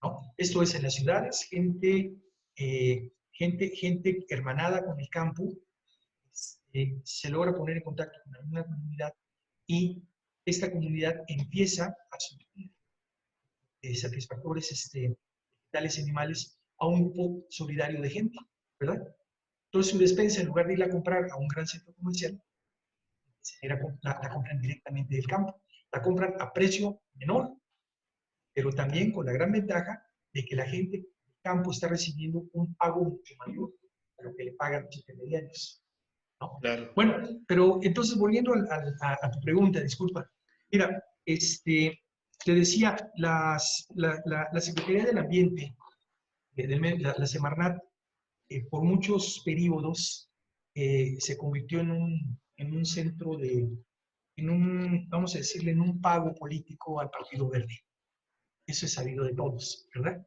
¿no? Esto es en las ciudades, gente hermanada con el campo, se logra poner en contacto con alguna comunidad y esta comunidad empieza a surtir satisfactores vegetales y animales a un grupo solidario de gente, ¿verdad? Entonces su despensa, en lugar de ir a comprar a un gran centro comercial, la compran directamente del campo. La compran a precio menor, pero también con la gran ventaja de que la gente del campo está recibiendo un pago mucho mayor a lo que le pagan los intermediarios, ¿no? Claro. Bueno, pero entonces volviendo a tu pregunta, disculpa. Mira, te decía, la Secretaría del Ambiente, la Semarnat, por muchos periodos se convirtió en un centro vamos a decirle, en un pago político al Partido Verde. Eso es sabido de todos, ¿verdad?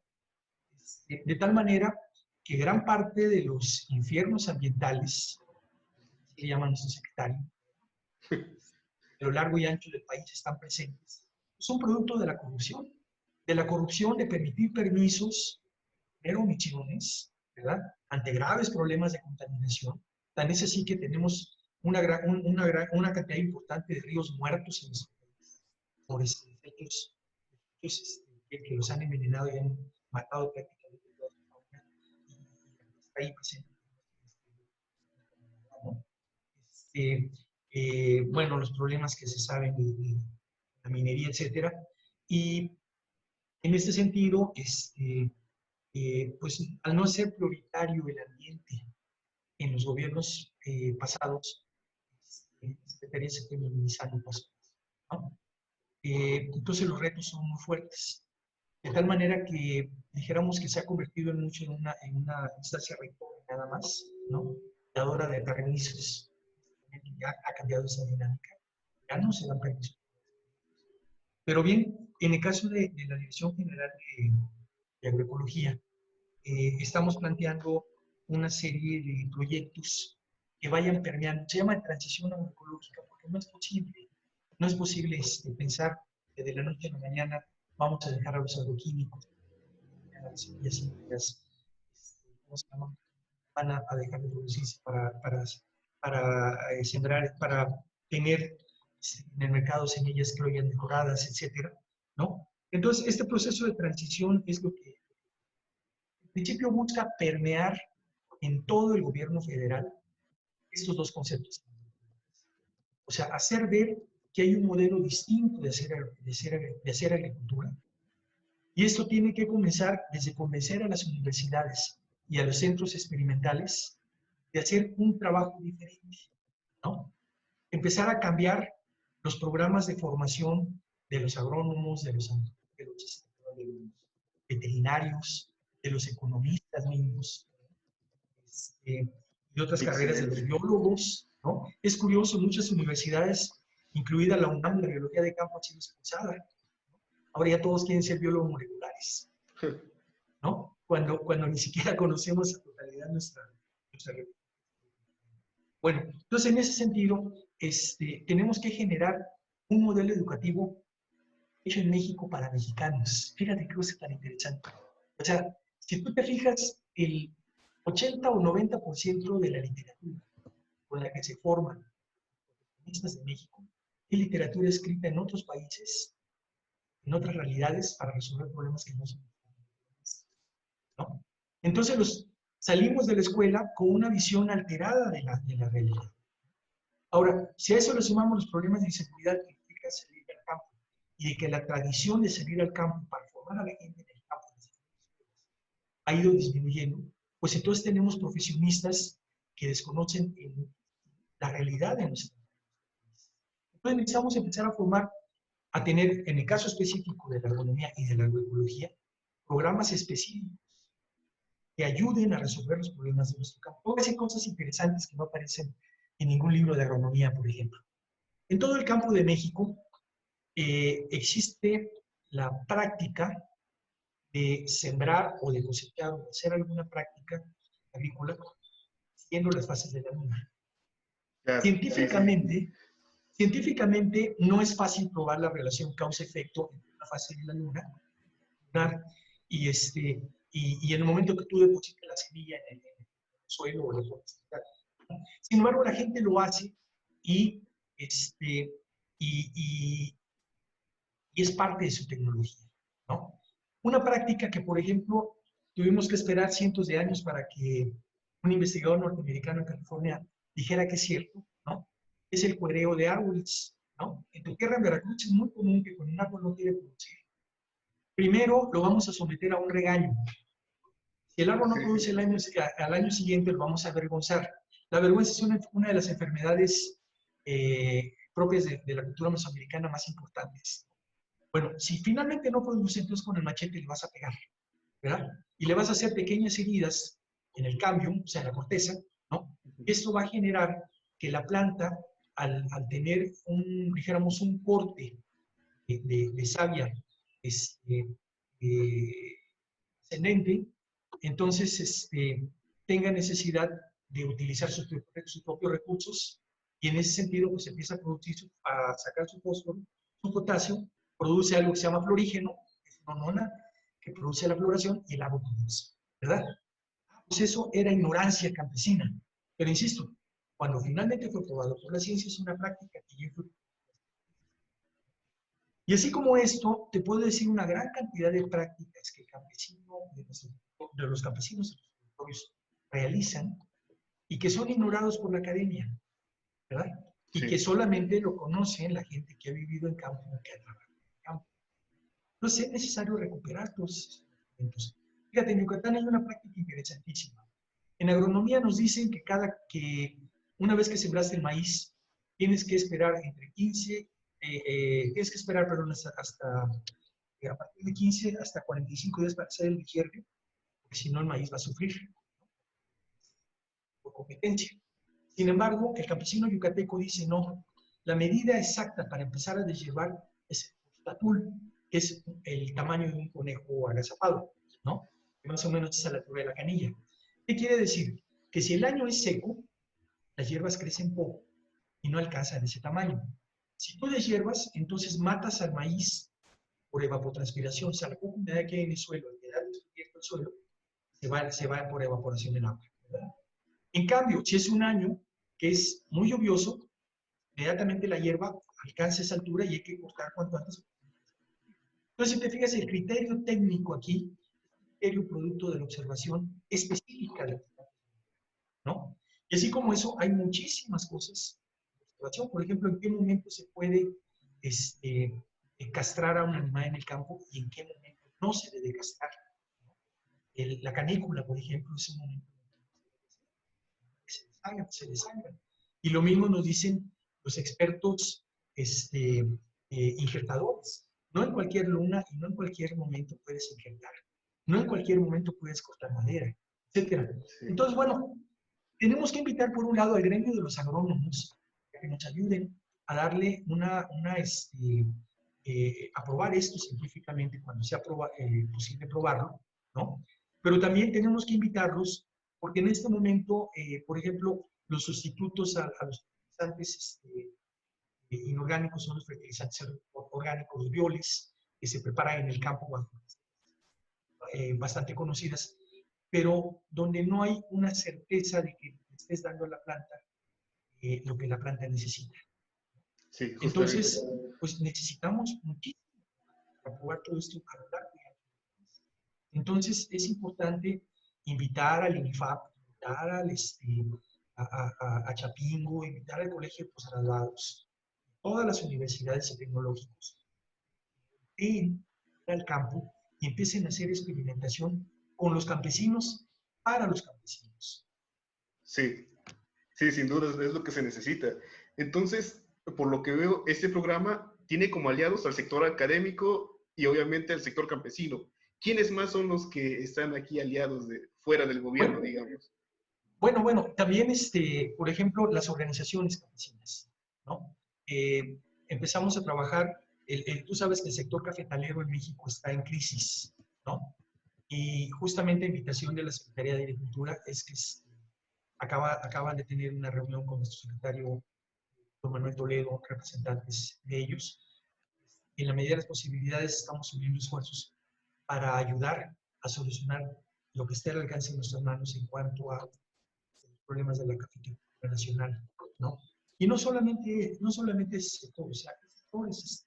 De tal manera que gran parte de los infiernos ambientales, que llaman nuestro secretario, a lo largo y ancho del país están presentes, son producto de la corrupción de permitir permisos, pero omisiones, ¿verdad? Ante graves problemas de contaminación. Tan es así que tenemos una cantidad importante de ríos muertos en nuestro país por efectos que los han envenenado y han matado prácticamente toda su fauna y está ahí presente. ¿No? Bueno, los problemas que se saben de la minería, etcétera. Y en este sentido, pues al no ser prioritario el ambiente en los gobiernos pasados, secretarías se fue minimizando paso, ¿no? Entonces los retos son muy fuertes, de tal manera que dijéramos que se ha convertido en mucho en una instancia rectora nada más, ¿no? Dadora de permisos, ya ha cambiado esa dinámica, ya no se dan permisos. Pero bien, en el caso de la Dirección General de Agroecología, estamos planteando una serie de proyectos que vayan permeando. Se llama transición agroecológica porque no es posible pensar que de la noche a la mañana vamos a dejar a los agroquímicos, a las semillas híbridas, ¿cómo se llama? Van a dejar de producirse para sembrar, para tener en el mercado semillas que vayan mejoradas, etcétera, ¿no? Entonces, este proceso de transición es lo que en principio busca permear en todo el gobierno federal estos dos conceptos. O sea, hacer ver que hay un modelo distinto de hacer agricultura. Y esto tiene que comenzar desde convencer a las universidades y a los centros experimentales de hacer un trabajo diferente, ¿no? Empezar a cambiar los programas de formación de los agrónomos, de los veterinarios, de los economistas mismos, y otras carreras de los biólogos, ¿no? Es curioso, muchas universidades, incluida la UNAM, la biología de campo ha sido expulsada. Ahora ya todos quieren ser biólogos moleculares, ¿no? Cuando ni siquiera conocemos a totalidad nuestra realidad. Bueno, entonces en ese sentido, tenemos que generar un modelo educativo hecho en México para mexicanos. Fíjate qué cosa tan interesante. O sea, si tú te fijas, el 80 o 90% de la literatura con la que se forman los economistas de México es literatura escrita en otros países, en otras realidades, para resolver problemas que no son problemas, ¿no? Entonces salimos de la escuela con una visión alterada de la realidad. Ahora, si a eso le sumamos los problemas de inseguridad que implica salir al campo y de que la tradición de salir al campo para formar a la gente en el campo ha ido disminuyendo, pues entonces tenemos profesionistas que desconocen la realidad de nuestra vida. Entonces necesitamos empezar a formar, a tener, en el caso específico de la agronomía y de la agroecología, programas específicos que ayuden a resolver los problemas de nuestro campo. Voy a decir cosas interesantes que no aparecen en ningún libro de agronomía, por ejemplo. En todo el campo de México existe la práctica de sembrar o de cosechar o de hacer alguna práctica agrícola siguiendo las fases de la luna. Claro, Científicamente, científicamente no es fácil probar la relación causa-efecto entre una fase de la luna lunar y, y en el momento que tú depositas la semilla en el suelo o lo pones. Sin embargo, la gente lo hace y, y es parte de su tecnología, ¿no? Una práctica que, por ejemplo, tuvimos que esperar cientos de años para que un investigador norteamericano en California dijera que es cierto, ¿no? Es el cuereo de árboles, ¿no? En tu tierra, en Veracruz, es muy común que cuando un árbol no quiere producir, primero lo vamos a someter a un regaño. Si el árbol no produce al año siguiente, lo vamos a avergonzar. La vergüenza es una de las enfermedades propias de la cultura mesoamericana más importantes. Bueno, si finalmente no produce, entonces con el machete le vas a pegar, ¿verdad? Y le vas a hacer pequeñas heridas en el cambium, o sea, en la corteza, ¿no? Esto va a generar que la planta, al tener dijéramos, un corte de savia ascendente, entonces tenga necesidad de utilizar sus propios recursos y en ese sentido pues empieza a producir, a sacar su fósforo, su potasio, produce algo que se llama florígeno, que es una hormona que produce la floración y el árbol produce, ¿verdad? Pues eso era ignorancia campesina, pero insisto, cuando finalmente fue probado por la ciencia es una práctica que ya fue. Y así como esto, te puedo decir una gran cantidad de prácticas que el campesino, de los campesinos de los territorios realizan y que son ignorados por la academia, ¿verdad? Y que solamente lo conocen la gente que ha vivido en campo, que ha trabajado en campo. Entonces es necesario recuperar todos esos elementos. Fíjate, en Yucatán hay una práctica interesantísima. En agronomía nos dicen que una vez que sembraste el maíz, tienes que esperar entre 15, tienes que esperar, perdón, hasta a partir de 15 hasta 45 días para hacer el deshierve, porque si no el maíz va a sufrir por competencia. Sin embargo, el campesino yucateco dice no, la medida exacta para empezar a deshiervar es el tatul, que es el tamaño de un conejo agazapado, ¿no? Que más o menos es a la altura de la canilla. ¿Qué quiere decir? Que si el año es seco, las hierbas crecen poco y no alcanzan ese tamaño. Si tú deshiervas, entonces matas al maíz por evapotranspiración, o sea, la poca humedad que hay en el suelo, al quedar descubierto el suelo, se va por evaporación en agua, ¿verdad? En cambio, si es un año que es muy lluvioso, inmediatamente la hierba alcanza esa altura y hay que cortar cuanto antes. Entonces, si te fijas, el criterio técnico aquí, el criterio producto de la observación específica de la planta, ¿no? Y así como eso, hay muchísimas cosas de observación. Por ejemplo, en qué momento se puede castrar a un animal en el campo y en qué momento no se debe castrar. La canícula, por ejemplo, es un momento que se desangra. Y lo mismo nos dicen los expertos injertadores. No en cualquier luna y no en cualquier momento puedes injertar. No en cualquier momento puedes cortar madera, etc. Sí. Entonces, bueno, tenemos que invitar por un lado al gremio de los agrónomos a que nos ayuden a darle aprobar esto científicamente cuando sea posible probarlo, ¿no? Pero también tenemos que invitarlos porque en este momento, por ejemplo, los sustitutos a los fertilizantes inorgánicos son los fertilizantes orgánicos, los bioles, que se preparan en el campo, bastante conocidas, pero donde no hay una certeza de que estés dando a la planta lo que la planta necesita. Sí, justamente. Entonces, pues necesitamos muchísimo para probar todo esto a lo largo y ancho. Entonces, es importante invitar al INIFAP, invitar a Chapingo, invitar al Colegio de Postgraduados, todas las universidades y tecnológicos, en al campo y empiecen a hacer experimentación con los campesinos para los campesinos. Sí, sí, sin duda es lo que se necesita. Entonces, por lo que veo, este programa tiene como aliados al sector académico y obviamente al sector campesino. ¿Quiénes más son los que están aquí aliados fuera del gobierno, Bueno, digamos? bueno, también, por ejemplo, las organizaciones campesinas, ¿no? Empezamos a trabajar, tú sabes que el sector cafetalero en México está en crisis, ¿no? Y justamente a invitación de la Secretaría de Agricultura es que acaban de tener una reunión con nuestro secretario, don Manuel Toledo, representantes de ellos. En la medida de las posibilidades estamos uniendo esfuerzos para ayudar a solucionar lo que esté al alcance de nuestras manos en cuanto a los problemas de la cafetería nacional, ¿no? Y no solamente sectores, o sea, sectores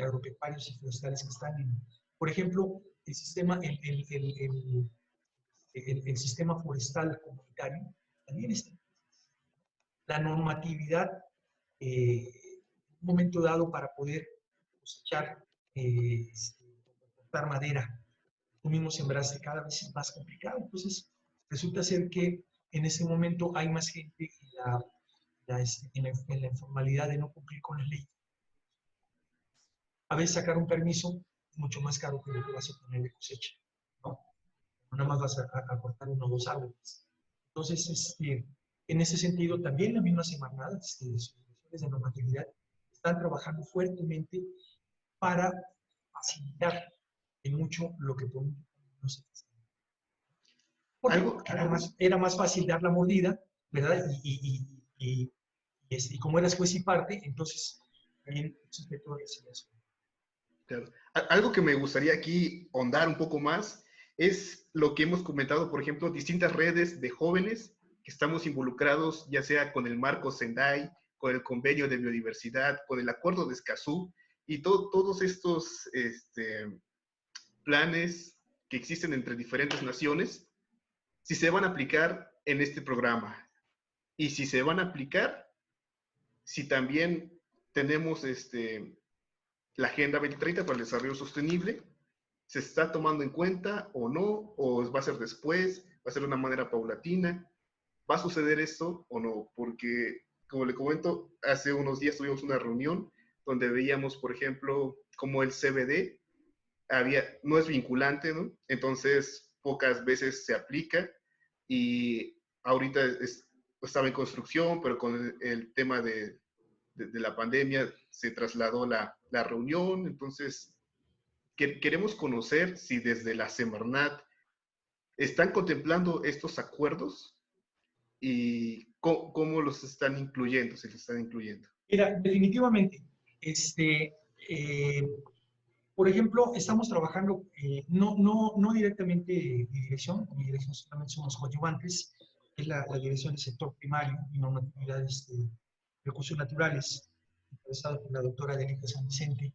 agropecuarios y forestales que están en, por ejemplo, el sistema forestal comunitario también está. La normatividad, en un momento dado, para poder cosechar, cortar madera, tú mismo sembraste, cada vez es más complicado. Entonces, resulta ser que en ese momento hay más gente en la informalidad de no cumplir con la ley. A veces sacar un permiso es mucho más caro que lo que vas a obtener de cosecha, ¿no? No nada más vas a cortar uno o dos árboles. Entonces, en ese sentido, también las mismas emanadas de normatividad están trabajando fuertemente para facilitar en mucho lo que por un no se hace. Porque Algo, era más fácil dar la mordida, ¿verdad? Y como eras juez y parte, entonces también el sujeto hacía eso. claro. Algo que me gustaría aquí ahondar un poco más es lo que hemos comentado, por ejemplo, distintas redes de jóvenes que estamos involucrados, ya sea con el marco Sendai, con el convenio de biodiversidad, con el acuerdo de Escazú y todos estos planes que existen entre diferentes naciones, si se van a aplicar en este programa y si se van a aplicar, si también tenemos la Agenda 2030 para el Desarrollo Sostenible, ¿se está tomando en cuenta o no? ¿O va a ser después? ¿Va a ser de una manera paulatina? ¿Va a suceder esto o no? Porque, como le comento, hace unos días tuvimos una reunión donde veíamos, por ejemplo, como el CBD no es vinculante, ¿no? Entonces, pocas veces se aplica y ahorita estaba en construcción, pero con el tema de la pandemia se trasladó la reunión, entonces queremos conocer si desde la Semarnat están contemplando estos acuerdos y cómo los están incluyendo, si los están incluyendo. Mira, definitivamente, por ejemplo, estamos trabajando, no directamente mi dirección solamente somos coadyuvantes, es la dirección del sector primario y normatividades de recursos naturales, encabezado por la doctora Adelita San Vicente.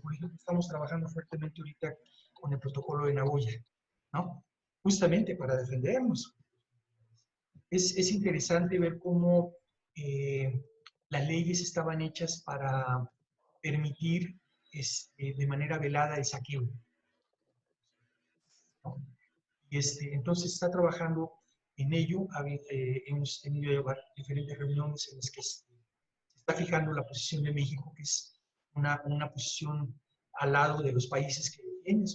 Por ejemplo, estamos trabajando fuertemente ahorita con el protocolo de Nagoya, ¿no? Justamente para defendernos. Es interesante ver cómo las leyes estaban hechas para permitir de manera velada el saqueo, ¿no? Entonces está trabajando en ello. Hemos tenido diferentes reuniones en las que se está fijando la posición de México, que es una posición al lado de los países que defienden,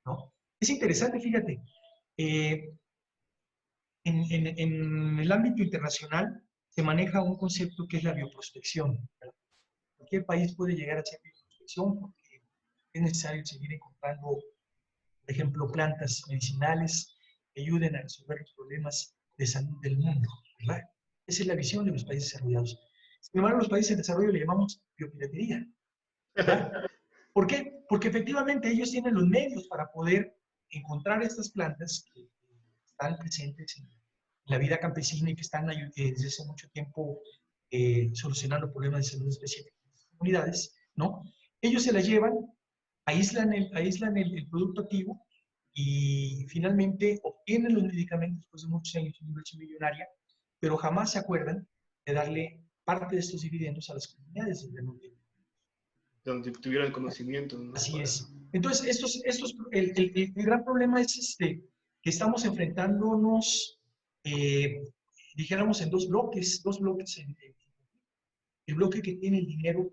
¿no? Es interesante, fíjate, En el ámbito internacional se maneja un concepto que es la bioprospección. Cualquier país puede llegar a hacer bioprospección porque es necesario seguir encontrando, por ejemplo, plantas medicinales que ayuden a resolver los problemas de salud del mundo, ¿verdad? Esa es la visión de los países desarrollados. Sin embargo, los países en desarrollo le llamamos biopiratería, ¿verdad? ¿Por qué? Porque efectivamente ellos tienen los medios para poder encontrar estas plantas que están presentes en la vida campesina y que están desde hace mucho tiempo solucionando problemas de salud específicos en las comunidades, ¿no? Ellos se las llevan, aíslan el producto activo y finalmente obtienen los medicamentos después de muchos años de inversión millonaria, pero jamás se acuerdan de darle parte de estos dividendos a las comunidades del norte. Donde tuvieran conocimiento, ¿no? Así es. Entonces, el gran problema es que estamos enfrentándonos, dijéramos, en dos bloques. El bloque que tiene el dinero,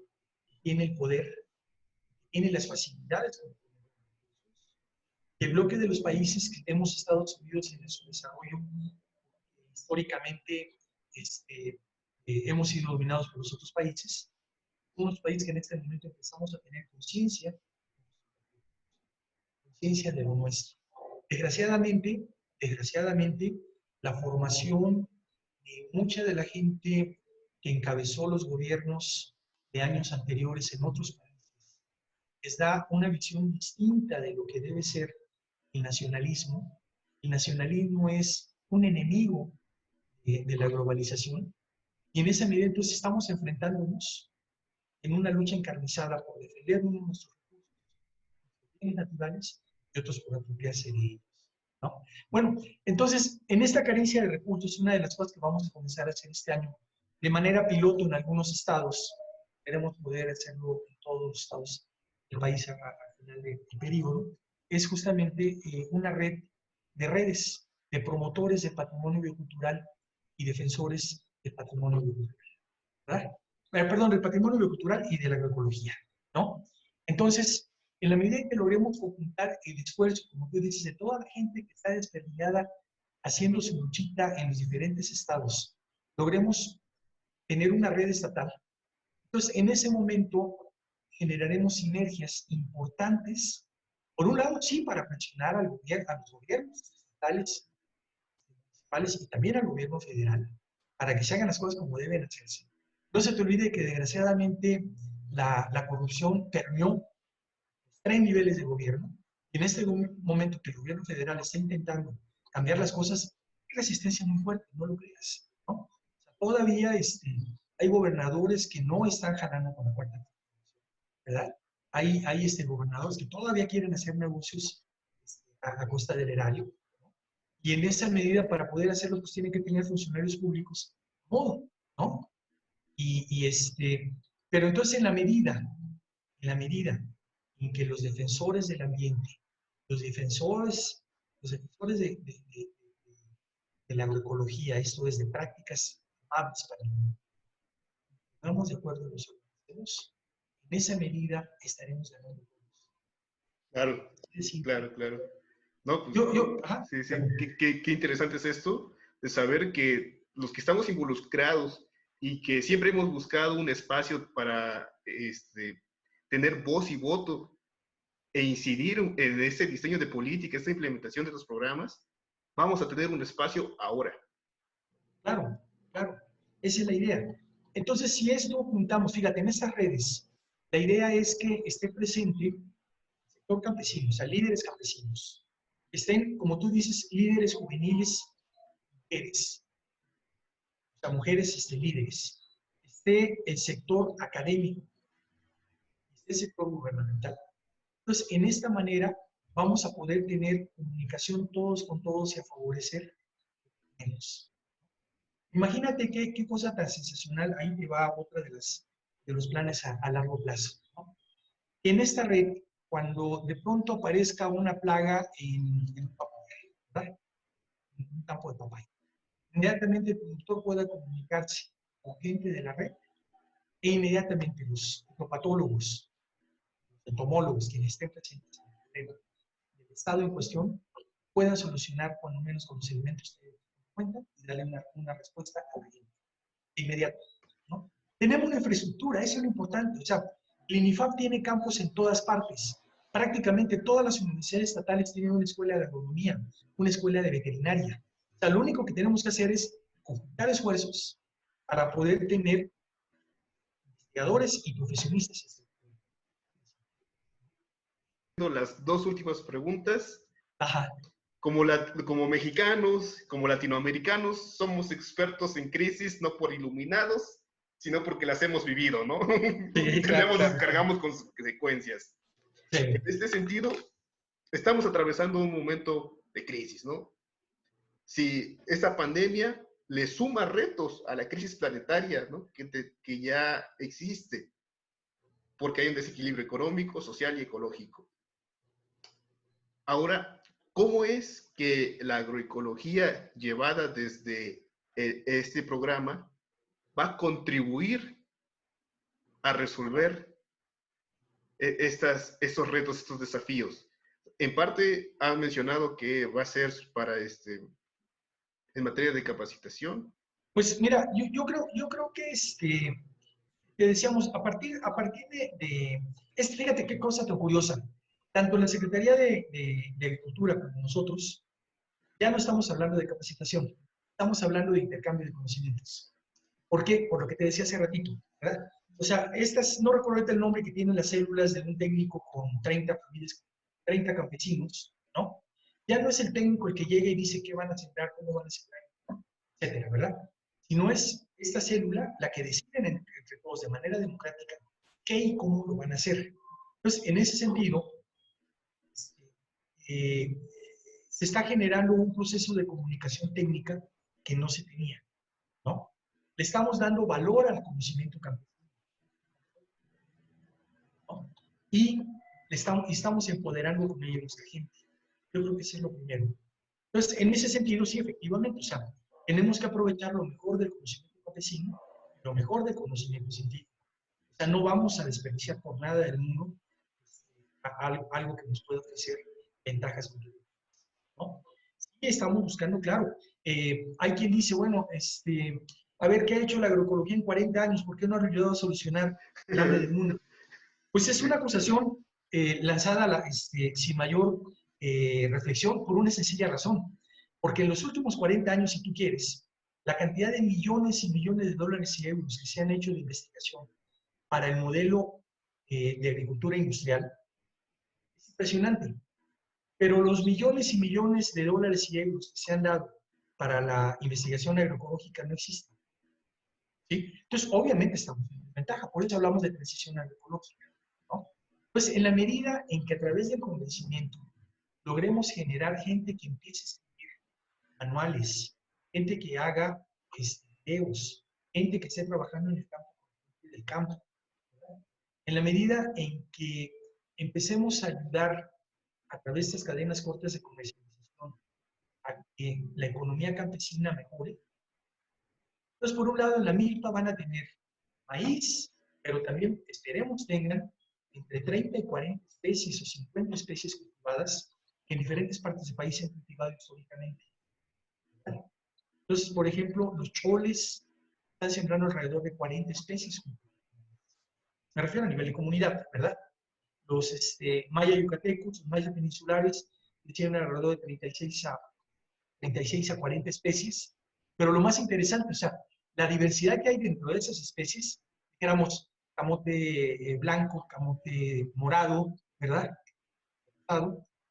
tiene el poder, tiene las facilidades. El bloque de los países que hemos estado sumidos en su desarrollo, históricamente, hemos sido dominados por los otros países. Unos países que en este momento empezamos a tener conciencia de lo nuestro. Desgraciadamente, la formación de mucha de la gente que encabezó los gobiernos de años anteriores en otros países les da una visión distinta de lo que debe ser el nacionalismo. El nacionalismo es un enemigo de la globalización y en esa medida entonces estamos enfrentándonos en una lucha encarnizada por defender nuestros recursos naturales y otros por apropiarse de ellos, ¿no? Bueno, entonces, en esta carencia de recursos, una de las cosas que vamos a comenzar a hacer este año, de manera piloto en algunos estados, queremos poder hacerlo en todos los estados del país al final del periodo, es justamente una red de redes de promotores del patrimonio biocultural y defensores del patrimonio biocultural, ¿verdad? Perdón, del patrimonio biocultural y de la agroecología, ¿no? Entonces, en la medida en que logremos conjuntar el esfuerzo, como tú dices, de toda la gente que está desperdigada haciendo su luchita en los diferentes estados, logremos tener una red estatal. Entonces, en ese momento generaremos sinergias importantes. Por un lado, sí, para presionar a los gobiernos estatales, municipales y también al gobierno federal, para que se hagan las cosas como deben hacerse. No se te olvide que desgraciadamente la corrupción permeó los tres niveles de gobierno. Y en este momento que el gobierno federal está intentando cambiar las cosas, hay resistencia muy fuerte, no lo creas, ¿no? O sea, todavía hay gobernadores que no están jalando con la cuarta, ¿verdad? Hay gobernadores que todavía quieren hacer negocios a costa del erario, ¿no? Y en esa medida, para poder hacerlo, pues tienen que tener funcionarios públicos, todo, ¿no? Pero entonces en la medida en que los defensores del ambiente, los defensores de la agroecología, esto es de prácticas amables para el mundo, estamos de acuerdo en los objetivos, en esa medida estaremos ganando. Claro, claro, claro. No, pues, ajá. sí, sí, qué interesante es esto, de saber que los que estamos involucrados y que siempre hemos buscado un espacio para tener voz y voto e incidir en ese diseño de política, esta implementación de los programas, vamos a tener un espacio ahora. Claro, claro, esa es la idea. Entonces, si esto juntamos, fíjate, en estas redes, la idea es que esté presente el sector campesino, o sea, líderes campesinos, estén, como tú dices, líderes juveniles, mujeres, o sea, mujeres líderes, esté el sector académico, esté el sector gubernamental. Entonces, en esta manera vamos a poder tener comunicación todos con todos y a favorecer menos. Imagínate qué cosa tan sensacional, ahí te va otra de los planes a largo plazo, ¿no? En esta red, cuando de pronto aparezca una plaga en un papaya, ¿verdad? En un campo de papaya, inmediatamente el productor pueda comunicarse con gente de la red e inmediatamente los ecopatólogos, los entomólogos, quienes estén presentes en el estado en cuestión, puedan solucionar cuando menos con los elementos cuenta y darle una respuesta a la gente inmediata, ¿no? Tenemos una infraestructura, eso es lo importante. O sea, el INIFAP tiene campos en todas partes. Prácticamente todas las universidades estatales tienen una escuela de agronomía, una escuela de veterinaria. O sea, lo único que tenemos que hacer es conjuntar esfuerzos para poder tener investigadores y profesionistas. Las dos últimas preguntas. Ajá. Como mexicanos, como latinoamericanos, somos expertos en crisis no por iluminados, sino porque las hemos vivido, ¿no? Sí, claro, claro. Cargamos con sus consecuencias. Sí. En este sentido, estamos atravesando un momento de crisis, ¿no? Si esta pandemia le suma retos a la crisis planetaria, ¿no? que ya existe, porque hay un desequilibrio económico, social y ecológico. Ahora, ¿cómo es que la agroecología llevada desde este programa va a contribuir a resolver estos retos, estos desafíos? En parte, han mencionado que va a ser para en materia de capacitación. Pues mira, yo creo que te decíamos, a partir fíjate qué cosa tan curiosa. Tanto la Secretaría de Agricultura como nosotros, ya no estamos hablando de capacitación, estamos hablando de intercambio de conocimientos. ¿Por qué? Por lo que te decía hace ratito, ¿verdad? O sea, no recuerdo ahorita el nombre que tienen las células de un técnico con 30 familias, 30 campesinos, ¿no? Ya no es el técnico el que llega y dice qué van a sembrar, cómo van a sembrar, etcétera, ¿verdad? Sino es esta célula la que deciden entre todos de manera democrática qué y cómo lo van a hacer. Entonces, en ese sentido, eh, se está generando un proceso de comunicación técnica que no se tenía, ¿no? Le estamos dando valor al conocimiento campesino, ¿no? Y estamos empoderando con ello a nuestra gente. Yo creo que eso es lo primero. Entonces, en ese sentido, sí, efectivamente, o sea, tenemos que aprovechar lo mejor del conocimiento campesino, lo mejor del conocimiento científico. O sea, no vamos a desperdiciar por nada del mundo algo que nos pueda ofrecer ventajas competitivas, ¿no? Sí, estamos buscando, claro, hay quien dice, bueno, a ver, ¿qué ha hecho la agroecología en 40 años? ¿Por qué no ha ayudado a solucionar el hambre del mundo? Pues es una acusación lanzada sin mayor reflexión por una sencilla razón. Porque en los últimos 40 años, si tú quieres, la cantidad de millones y millones de dólares y euros que se han hecho de investigación para el modelo de agricultura industrial es impresionante. Pero los millones y millones de dólares y euros que se han dado para la investigación agroecológica no existen, ¿sí? Entonces, obviamente estamos en ventaja, por eso hablamos de transición agroecológica, ¿no? Pues en la medida en que a través del convencimiento logremos generar gente que empiece a escribir manuales, gente que haga videos, gente que esté trabajando en el campo, ¿verdad? En la medida en que empecemos a ayudar a través de estas cadenas cortas de comercialización a que la economía campesina mejore. Entonces, por un lado, en la milpa van a tener maíz, pero también esperemos tengan entre 30 y 40 especies o 50 especies cultivadas que en diferentes partes del país se han cultivado históricamente. Entonces, por ejemplo, los choles están sembrando alrededor de 40 especies. Me refiero a nivel de comunidad, ¿verdad? Los maya yucatecos, los maya peninsulares, tienen alrededor de 36 a 40 especies. Pero lo más interesante, o sea, la diversidad que hay dentro de esas especies, dijéramos, camote blanco, camote morado, ¿verdad?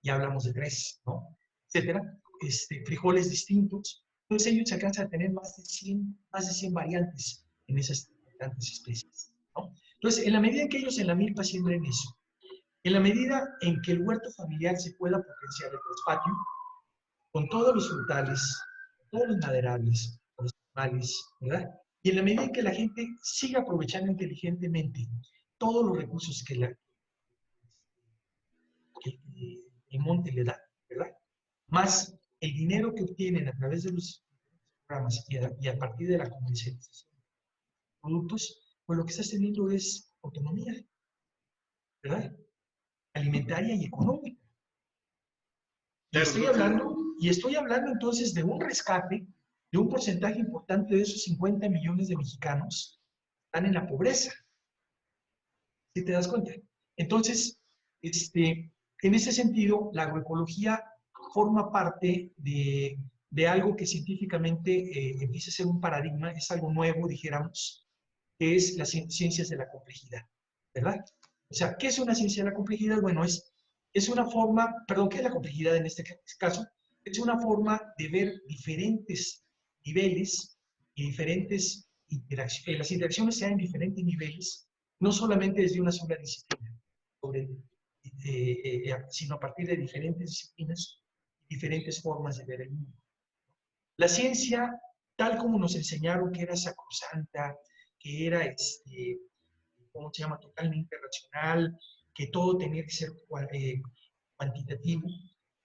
Ya hablamos de 3, ¿no? Etcétera. Frijoles distintos. Entonces ellos alcanzan a tener más de 100 variantes en esas tantas especies, ¿no? Entonces, en la medida en que ellos en la milpa siembren eso, en la medida en que el huerto familiar se pueda potenciar el patio, con todos los frutales, todos los maderables, los animales, ¿verdad? Y en la medida en que la gente siga aprovechando inteligentemente todos los recursos que el monte le da, ¿verdad? Más el dinero que obtienen a través de los programas y a partir de la comercialización de productos, pues lo que estás teniendo es autonomía, ¿verdad? Alimentaria y económica. Y Claro, estoy hablando entonces de un rescate de un porcentaje importante de esos 50 millones de mexicanos están en la pobreza. ¿Sí te das cuenta? Entonces, en ese sentido, la agroecología forma parte de algo que científicamente empieza a ser un paradigma, es algo nuevo, dijéramos, que es las ciencias de la complejidad, ¿verdad? O sea, ¿qué es una ciencia de la complejidad? Bueno, es una forma, perdón, ¿qué es la complejidad en este caso? Es una forma de ver diferentes niveles y diferentes interacciones, las interacciones sean en diferentes niveles, no solamente desde una sola disciplina, sino a partir de diferentes disciplinas y diferentes formas de ver el mundo. La ciencia, tal como nos enseñaron que era sacrosanta, que era, ¿cómo se llama?, totalmente racional, que todo tenía que ser cuantitativo,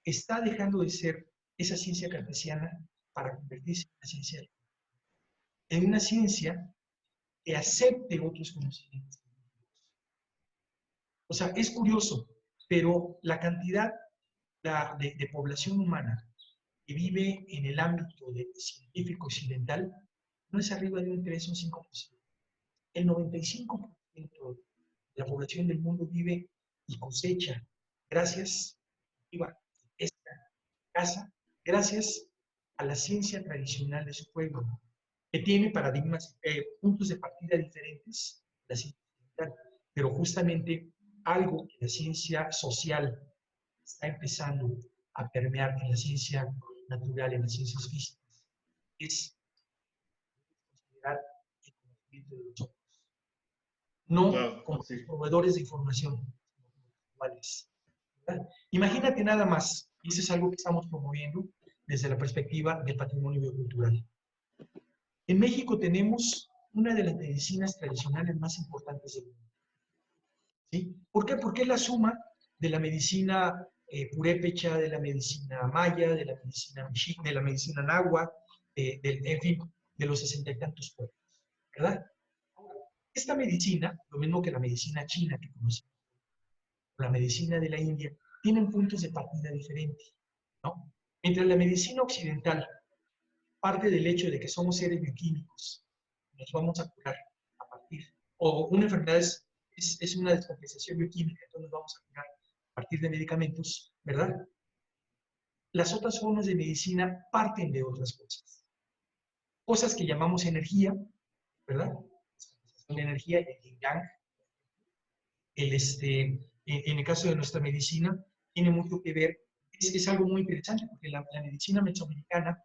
está dejando de ser esa ciencia cartesiana para convertirse en una ciencia que acepte otros conocimientos. O sea, es curioso, pero la cantidad de población humana que vive en el ámbito científico occidental no es arriba de un 3 o un 5%. El 95% de la población del mundo vive y cosecha gracias a esta casa, gracias a la ciencia tradicional de su pueblo, que tiene paradigmas, puntos de partida diferentes, la ciencia occidental, pero justamente algo que la ciencia social está empezando a permear en la ciencia natural, en las ciencias físicas, es considerar el conocimiento de los otros, no como sí. proveedores de información. Imagínate nada más, y eso es algo que estamos promoviendo desde la perspectiva del patrimonio biocultural. En México tenemos una de las medicinas tradicionales más importantes del mundo. ¿Sí? ¿Por qué? Porque es la suma de la medicina purépecha, de la medicina maya, de la medicina mexica, de la medicina náhuatl, en fin, de los 60 y tantos pueblos, ¿verdad? Esta medicina, lo mismo que la medicina china que conocemos, la medicina de la India, tienen puntos de partida diferentes, ¿no? Mientras la medicina occidental parte del hecho de que somos seres bioquímicos, nos vamos a curar a partir, o una enfermedad es una descompensación bioquímica, entonces nos vamos a curar a partir de medicamentos, ¿verdad? Las otras formas de medicina parten de otras cosas. Cosas que llamamos energía, ¿verdad? La energía, el yin yang, en el caso de nuestra medicina, tiene mucho que ver, es algo muy interesante, porque la medicina mesoamericana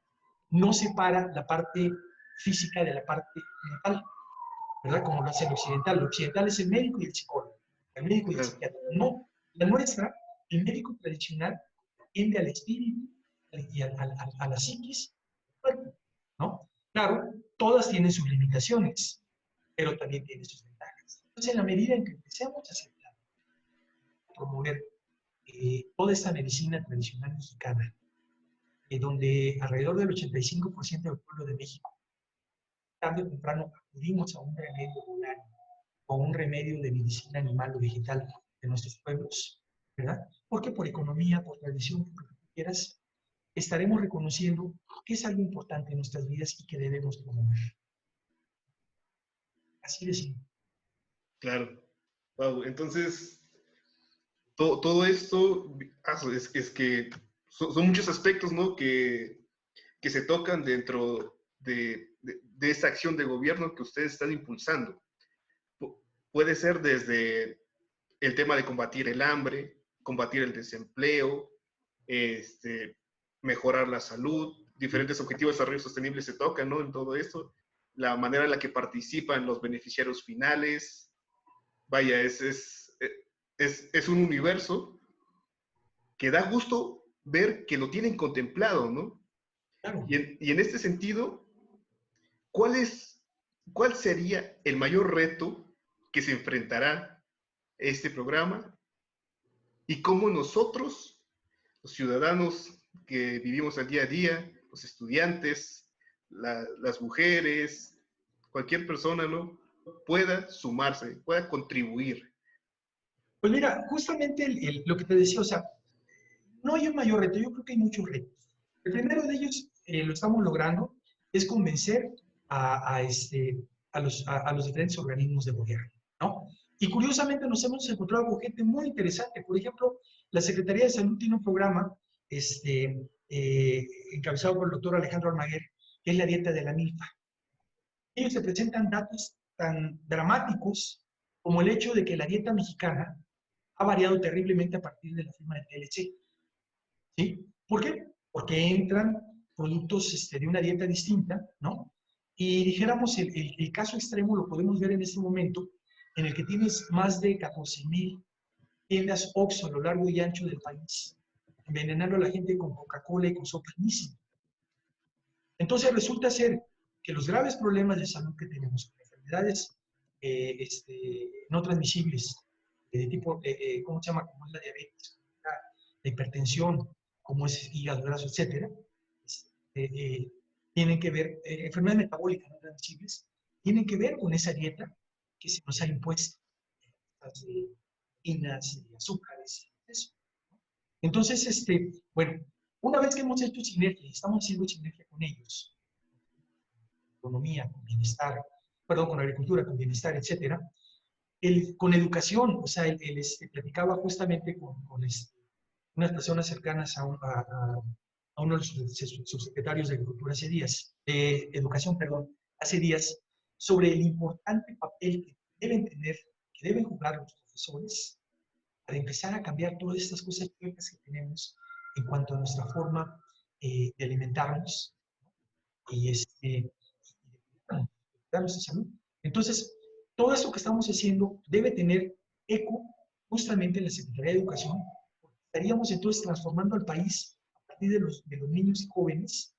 no separa la parte física de la parte mental, ¿verdad? Como lo hace el occidental. Lo occidental es el médico y el psicólogo, el médico y el psiquiatra. No, la nuestra, el médico tradicional, tiende al espíritu y a la psiquis, ¿no? Claro, todas tienen sus limitaciones, pero también tienen sus ventajas. Entonces, en la medida en que empecemos a aceptar, a promover toda esta medicina tradicional mexicana, donde alrededor del 85% del pueblo de México, tarde o temprano, acudimos a un remedio rural o un remedio de medicina animal o vegetal de nuestros pueblos, ¿verdad? Porque por economía, por tradición, por lo que tú quieras, estaremos reconociendo que es algo importante en nuestras vidas y que debemos promover. Así de simple. Claro. Wow. Entonces, todo esto es que son muchos aspectos, ¿no?, que se tocan dentro de esta acción de gobierno que ustedes están impulsando. Puede ser desde el tema de combatir el hambre, combatir el desempleo, mejorar la salud, diferentes objetivos de desarrollo sostenible se tocan, ¿no?, en todo esto, la manera en la que participan los beneficiarios finales. Vaya, es un universo que da gusto ver que lo tienen contemplado, ¿no? Claro. Y en este sentido, ¿cuál sería el mayor reto que se enfrentará este programa? Y cómo nosotros, los ciudadanos que vivimos al día a día, los estudiantes, las mujeres, cualquier persona, ¿no?, pueda sumarse, pueda contribuir. Pues mira, justamente lo que te decía, o sea, no hay un mayor reto, yo creo que hay muchos retos. El primero de ellos lo estamos logrando, es convencer a los diferentes organismos de gobierno, ¿no? Y curiosamente nos hemos encontrado con gente muy interesante. Por ejemplo, la Secretaría de Salud tiene un programa encabezado por el doctor Alejandro Almaguer, que es la dieta de la milpa. Ellos se presentan datos tan dramáticos como el hecho de que la dieta mexicana ha variado terriblemente a partir de la firma de TLC. ¿Sí? ¿Por qué? Porque entran productos de una dieta distinta, ¿no? Y dijéramos, el caso extremo lo podemos ver en este momento, en el que tienes más de 14,000 tiendas Oxxo a lo largo y ancho del país, envenenando a la gente con Coca-Cola y con sopa Nissin. Entonces resulta ser que los graves problemas de salud que tenemos, con enfermedades no transmisibles, de tipo, ¿cómo se llama? Como es la diabetes, la hipertensión, como es hígado graso, etcétera, tienen que ver, enfermedades metabólicas no transmisibles, tienen que ver con esa dieta que se nos ha impuesto, harinas, azúcares, eso. Entonces, bueno, una vez que hemos hecho sinergia, estamos haciendo sinergia con ellos, economía, con bienestar, perdón, con agricultura, con bienestar, etcétera, con educación, o sea, platicaba justamente con unas personas cercanas a uno de los subsecretarios de Agricultura hace días, Educación, perdón, hace días, sobre el importante papel que deben tener, que deben jugar los profesores para empezar a cambiar todas estas cosas que tenemos en cuanto a nuestra forma de alimentarnos y cuidar nuestra salud. Entonces, todo esto que estamos haciendo debe tener eco justamente en la Secretaría de Educación, porque estaríamos entonces transformando al país a partir de los niños y jóvenes,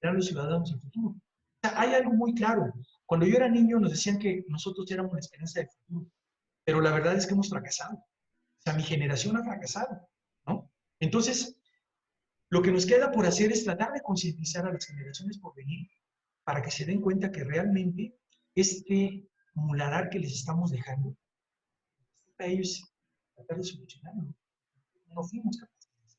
serán los ciudadanos del futuro. O sea, hay algo muy claro. Cuando yo era niño nos decían que nosotros éramos la esperanza del futuro, pero la verdad es que hemos fracasado. O sea, mi generación ha fracasado, ¿no? Entonces, lo que nos queda por hacer es tratar de concientizar a las generaciones por venir para que se den cuenta que realmente este muladar que les estamos dejando, a ellos tratar de solucionarlo. No fuimos capaces.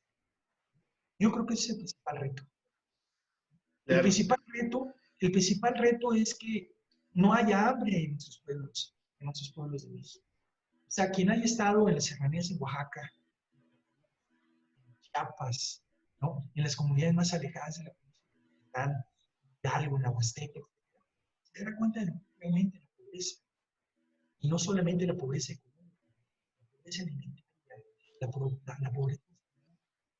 Yo creo que ese es el principal reto. El Claro. principal reto, el principal reto es que no haya hambre en nuestros pueblos de México. O sea, quien haya estado en las serranías en Oaxaca, en Chiapas, ¿no? En las comunidades más alejadas de la comunidad, Hidalgo, en la Huasteca, se dará cuenta de lo que realmente la pobreza. Y no solamente la pobreza económica, la pobreza alimentaria, la pobreza,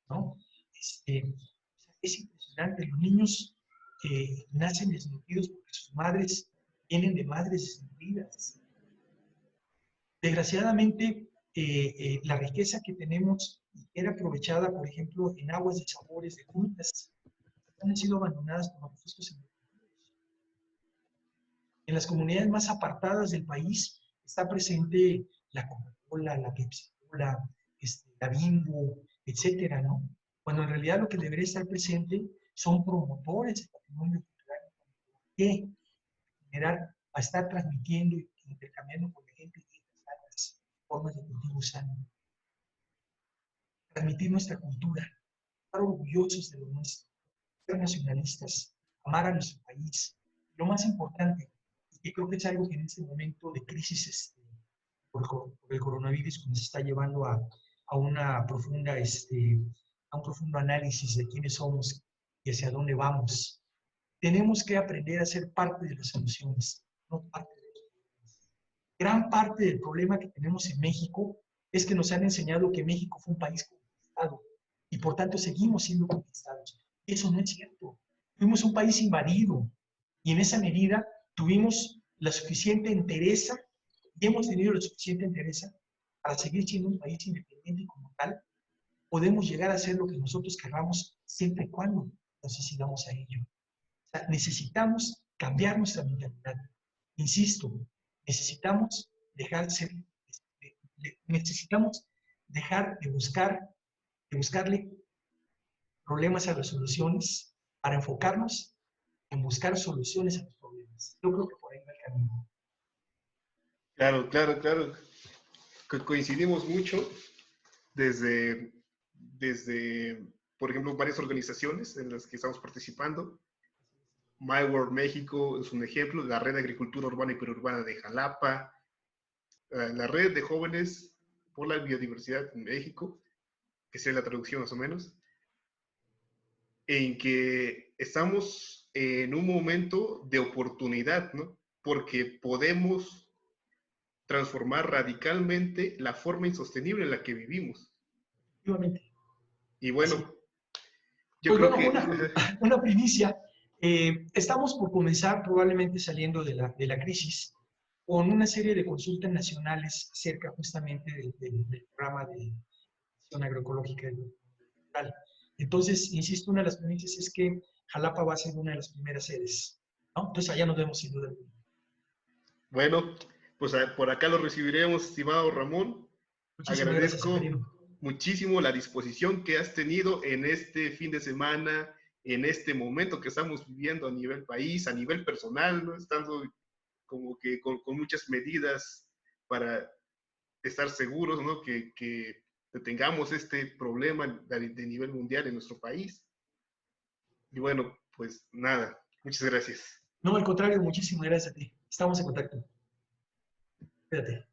¿no? Es impresionante. Los niños que nacen desnutridos porque sus madres vienen de madres desnutridas. Desgraciadamente, la riqueza que tenemos era aprovechada, por ejemplo, en aguas de sabores, de frutas, han sido abandonadas por refrescos energéticos. En las comunidades más apartadas del país está presente la Coca-Cola, la Pepsi-Cola, la Bimbo, etcétera, ¿no? Cuando en realidad lo que debería estar presente son promotores del patrimonio cultural que generar, a estar transmitiendo y intercambiando con la gente sanas, formas de cultivo sano. Transmitir nuestra cultura, estar orgullosos de lo nuestro, ser nacionalistas, amar a nuestro país. Lo más importante, y creo que es algo que en este momento de crisis por el coronavirus nos está llevando a una profunda, a un profundo análisis de quiénes somos y hacia dónde vamos. Tenemos que aprender a ser parte de las soluciones, no parte de los problemas. Gran parte del problema que tenemos en México es que nos han enseñado que México fue un país conquistado y por tanto seguimos siendo conquistados. Eso no es cierto. Fuimos un país invadido y en esa medida tuvimos la suficiente entereza y hemos tenido la suficiente entereza para seguir siendo un país independiente y como tal podemos llegar a hacer lo que nosotros queramos siempre y cuando nos decidamos a ello. O sea, necesitamos cambiar nuestra mentalidad. Insisto, necesitamos necesitamos dejar de buscarle problemas a las soluciones para enfocarnos en buscar soluciones a los problemas. Yo creo que por ahí va el camino. Claro, claro, claro. Coincidimos mucho desde, por ejemplo, varias organizaciones en las que estamos participando. My World México es un ejemplo, la red de agricultura urbana y periurbana de Jalapa, la red de jóvenes por la biodiversidad en México, que sea la traducción más o menos, en que estamos en un momento de oportunidad, ¿no? Porque podemos transformar radicalmente la forma insostenible en la que vivimos. Efectivamente. Y Así. bueno, yo Pues creo bueno, que... una primicia. Estamos por comenzar, probablemente saliendo de la crisis, con una serie de consultas nacionales acerca justamente del programa de acción agroecológica y rural. Entonces, insisto, una de las primicias es que Jalapa va a ser una de las primeras sedes, ¿no? Entonces, allá nos vemos sin duda alguna. Bueno, pues por acá lo recibiremos, estimado Ramón. Muchísimas gracias, Agradezco Seferino. muchísimo la disposición que has tenido en este fin de semana, en este momento que estamos viviendo a nivel país, a nivel personal, ¿no? Estando como que con muchas medidas para estar seguros, ¿no? Que tengamos este problema de nivel mundial en nuestro país. Y bueno, pues nada, muchas gracias. No, al contrario, muchísimas gracias a ti. Estamos en contacto. Cuídate.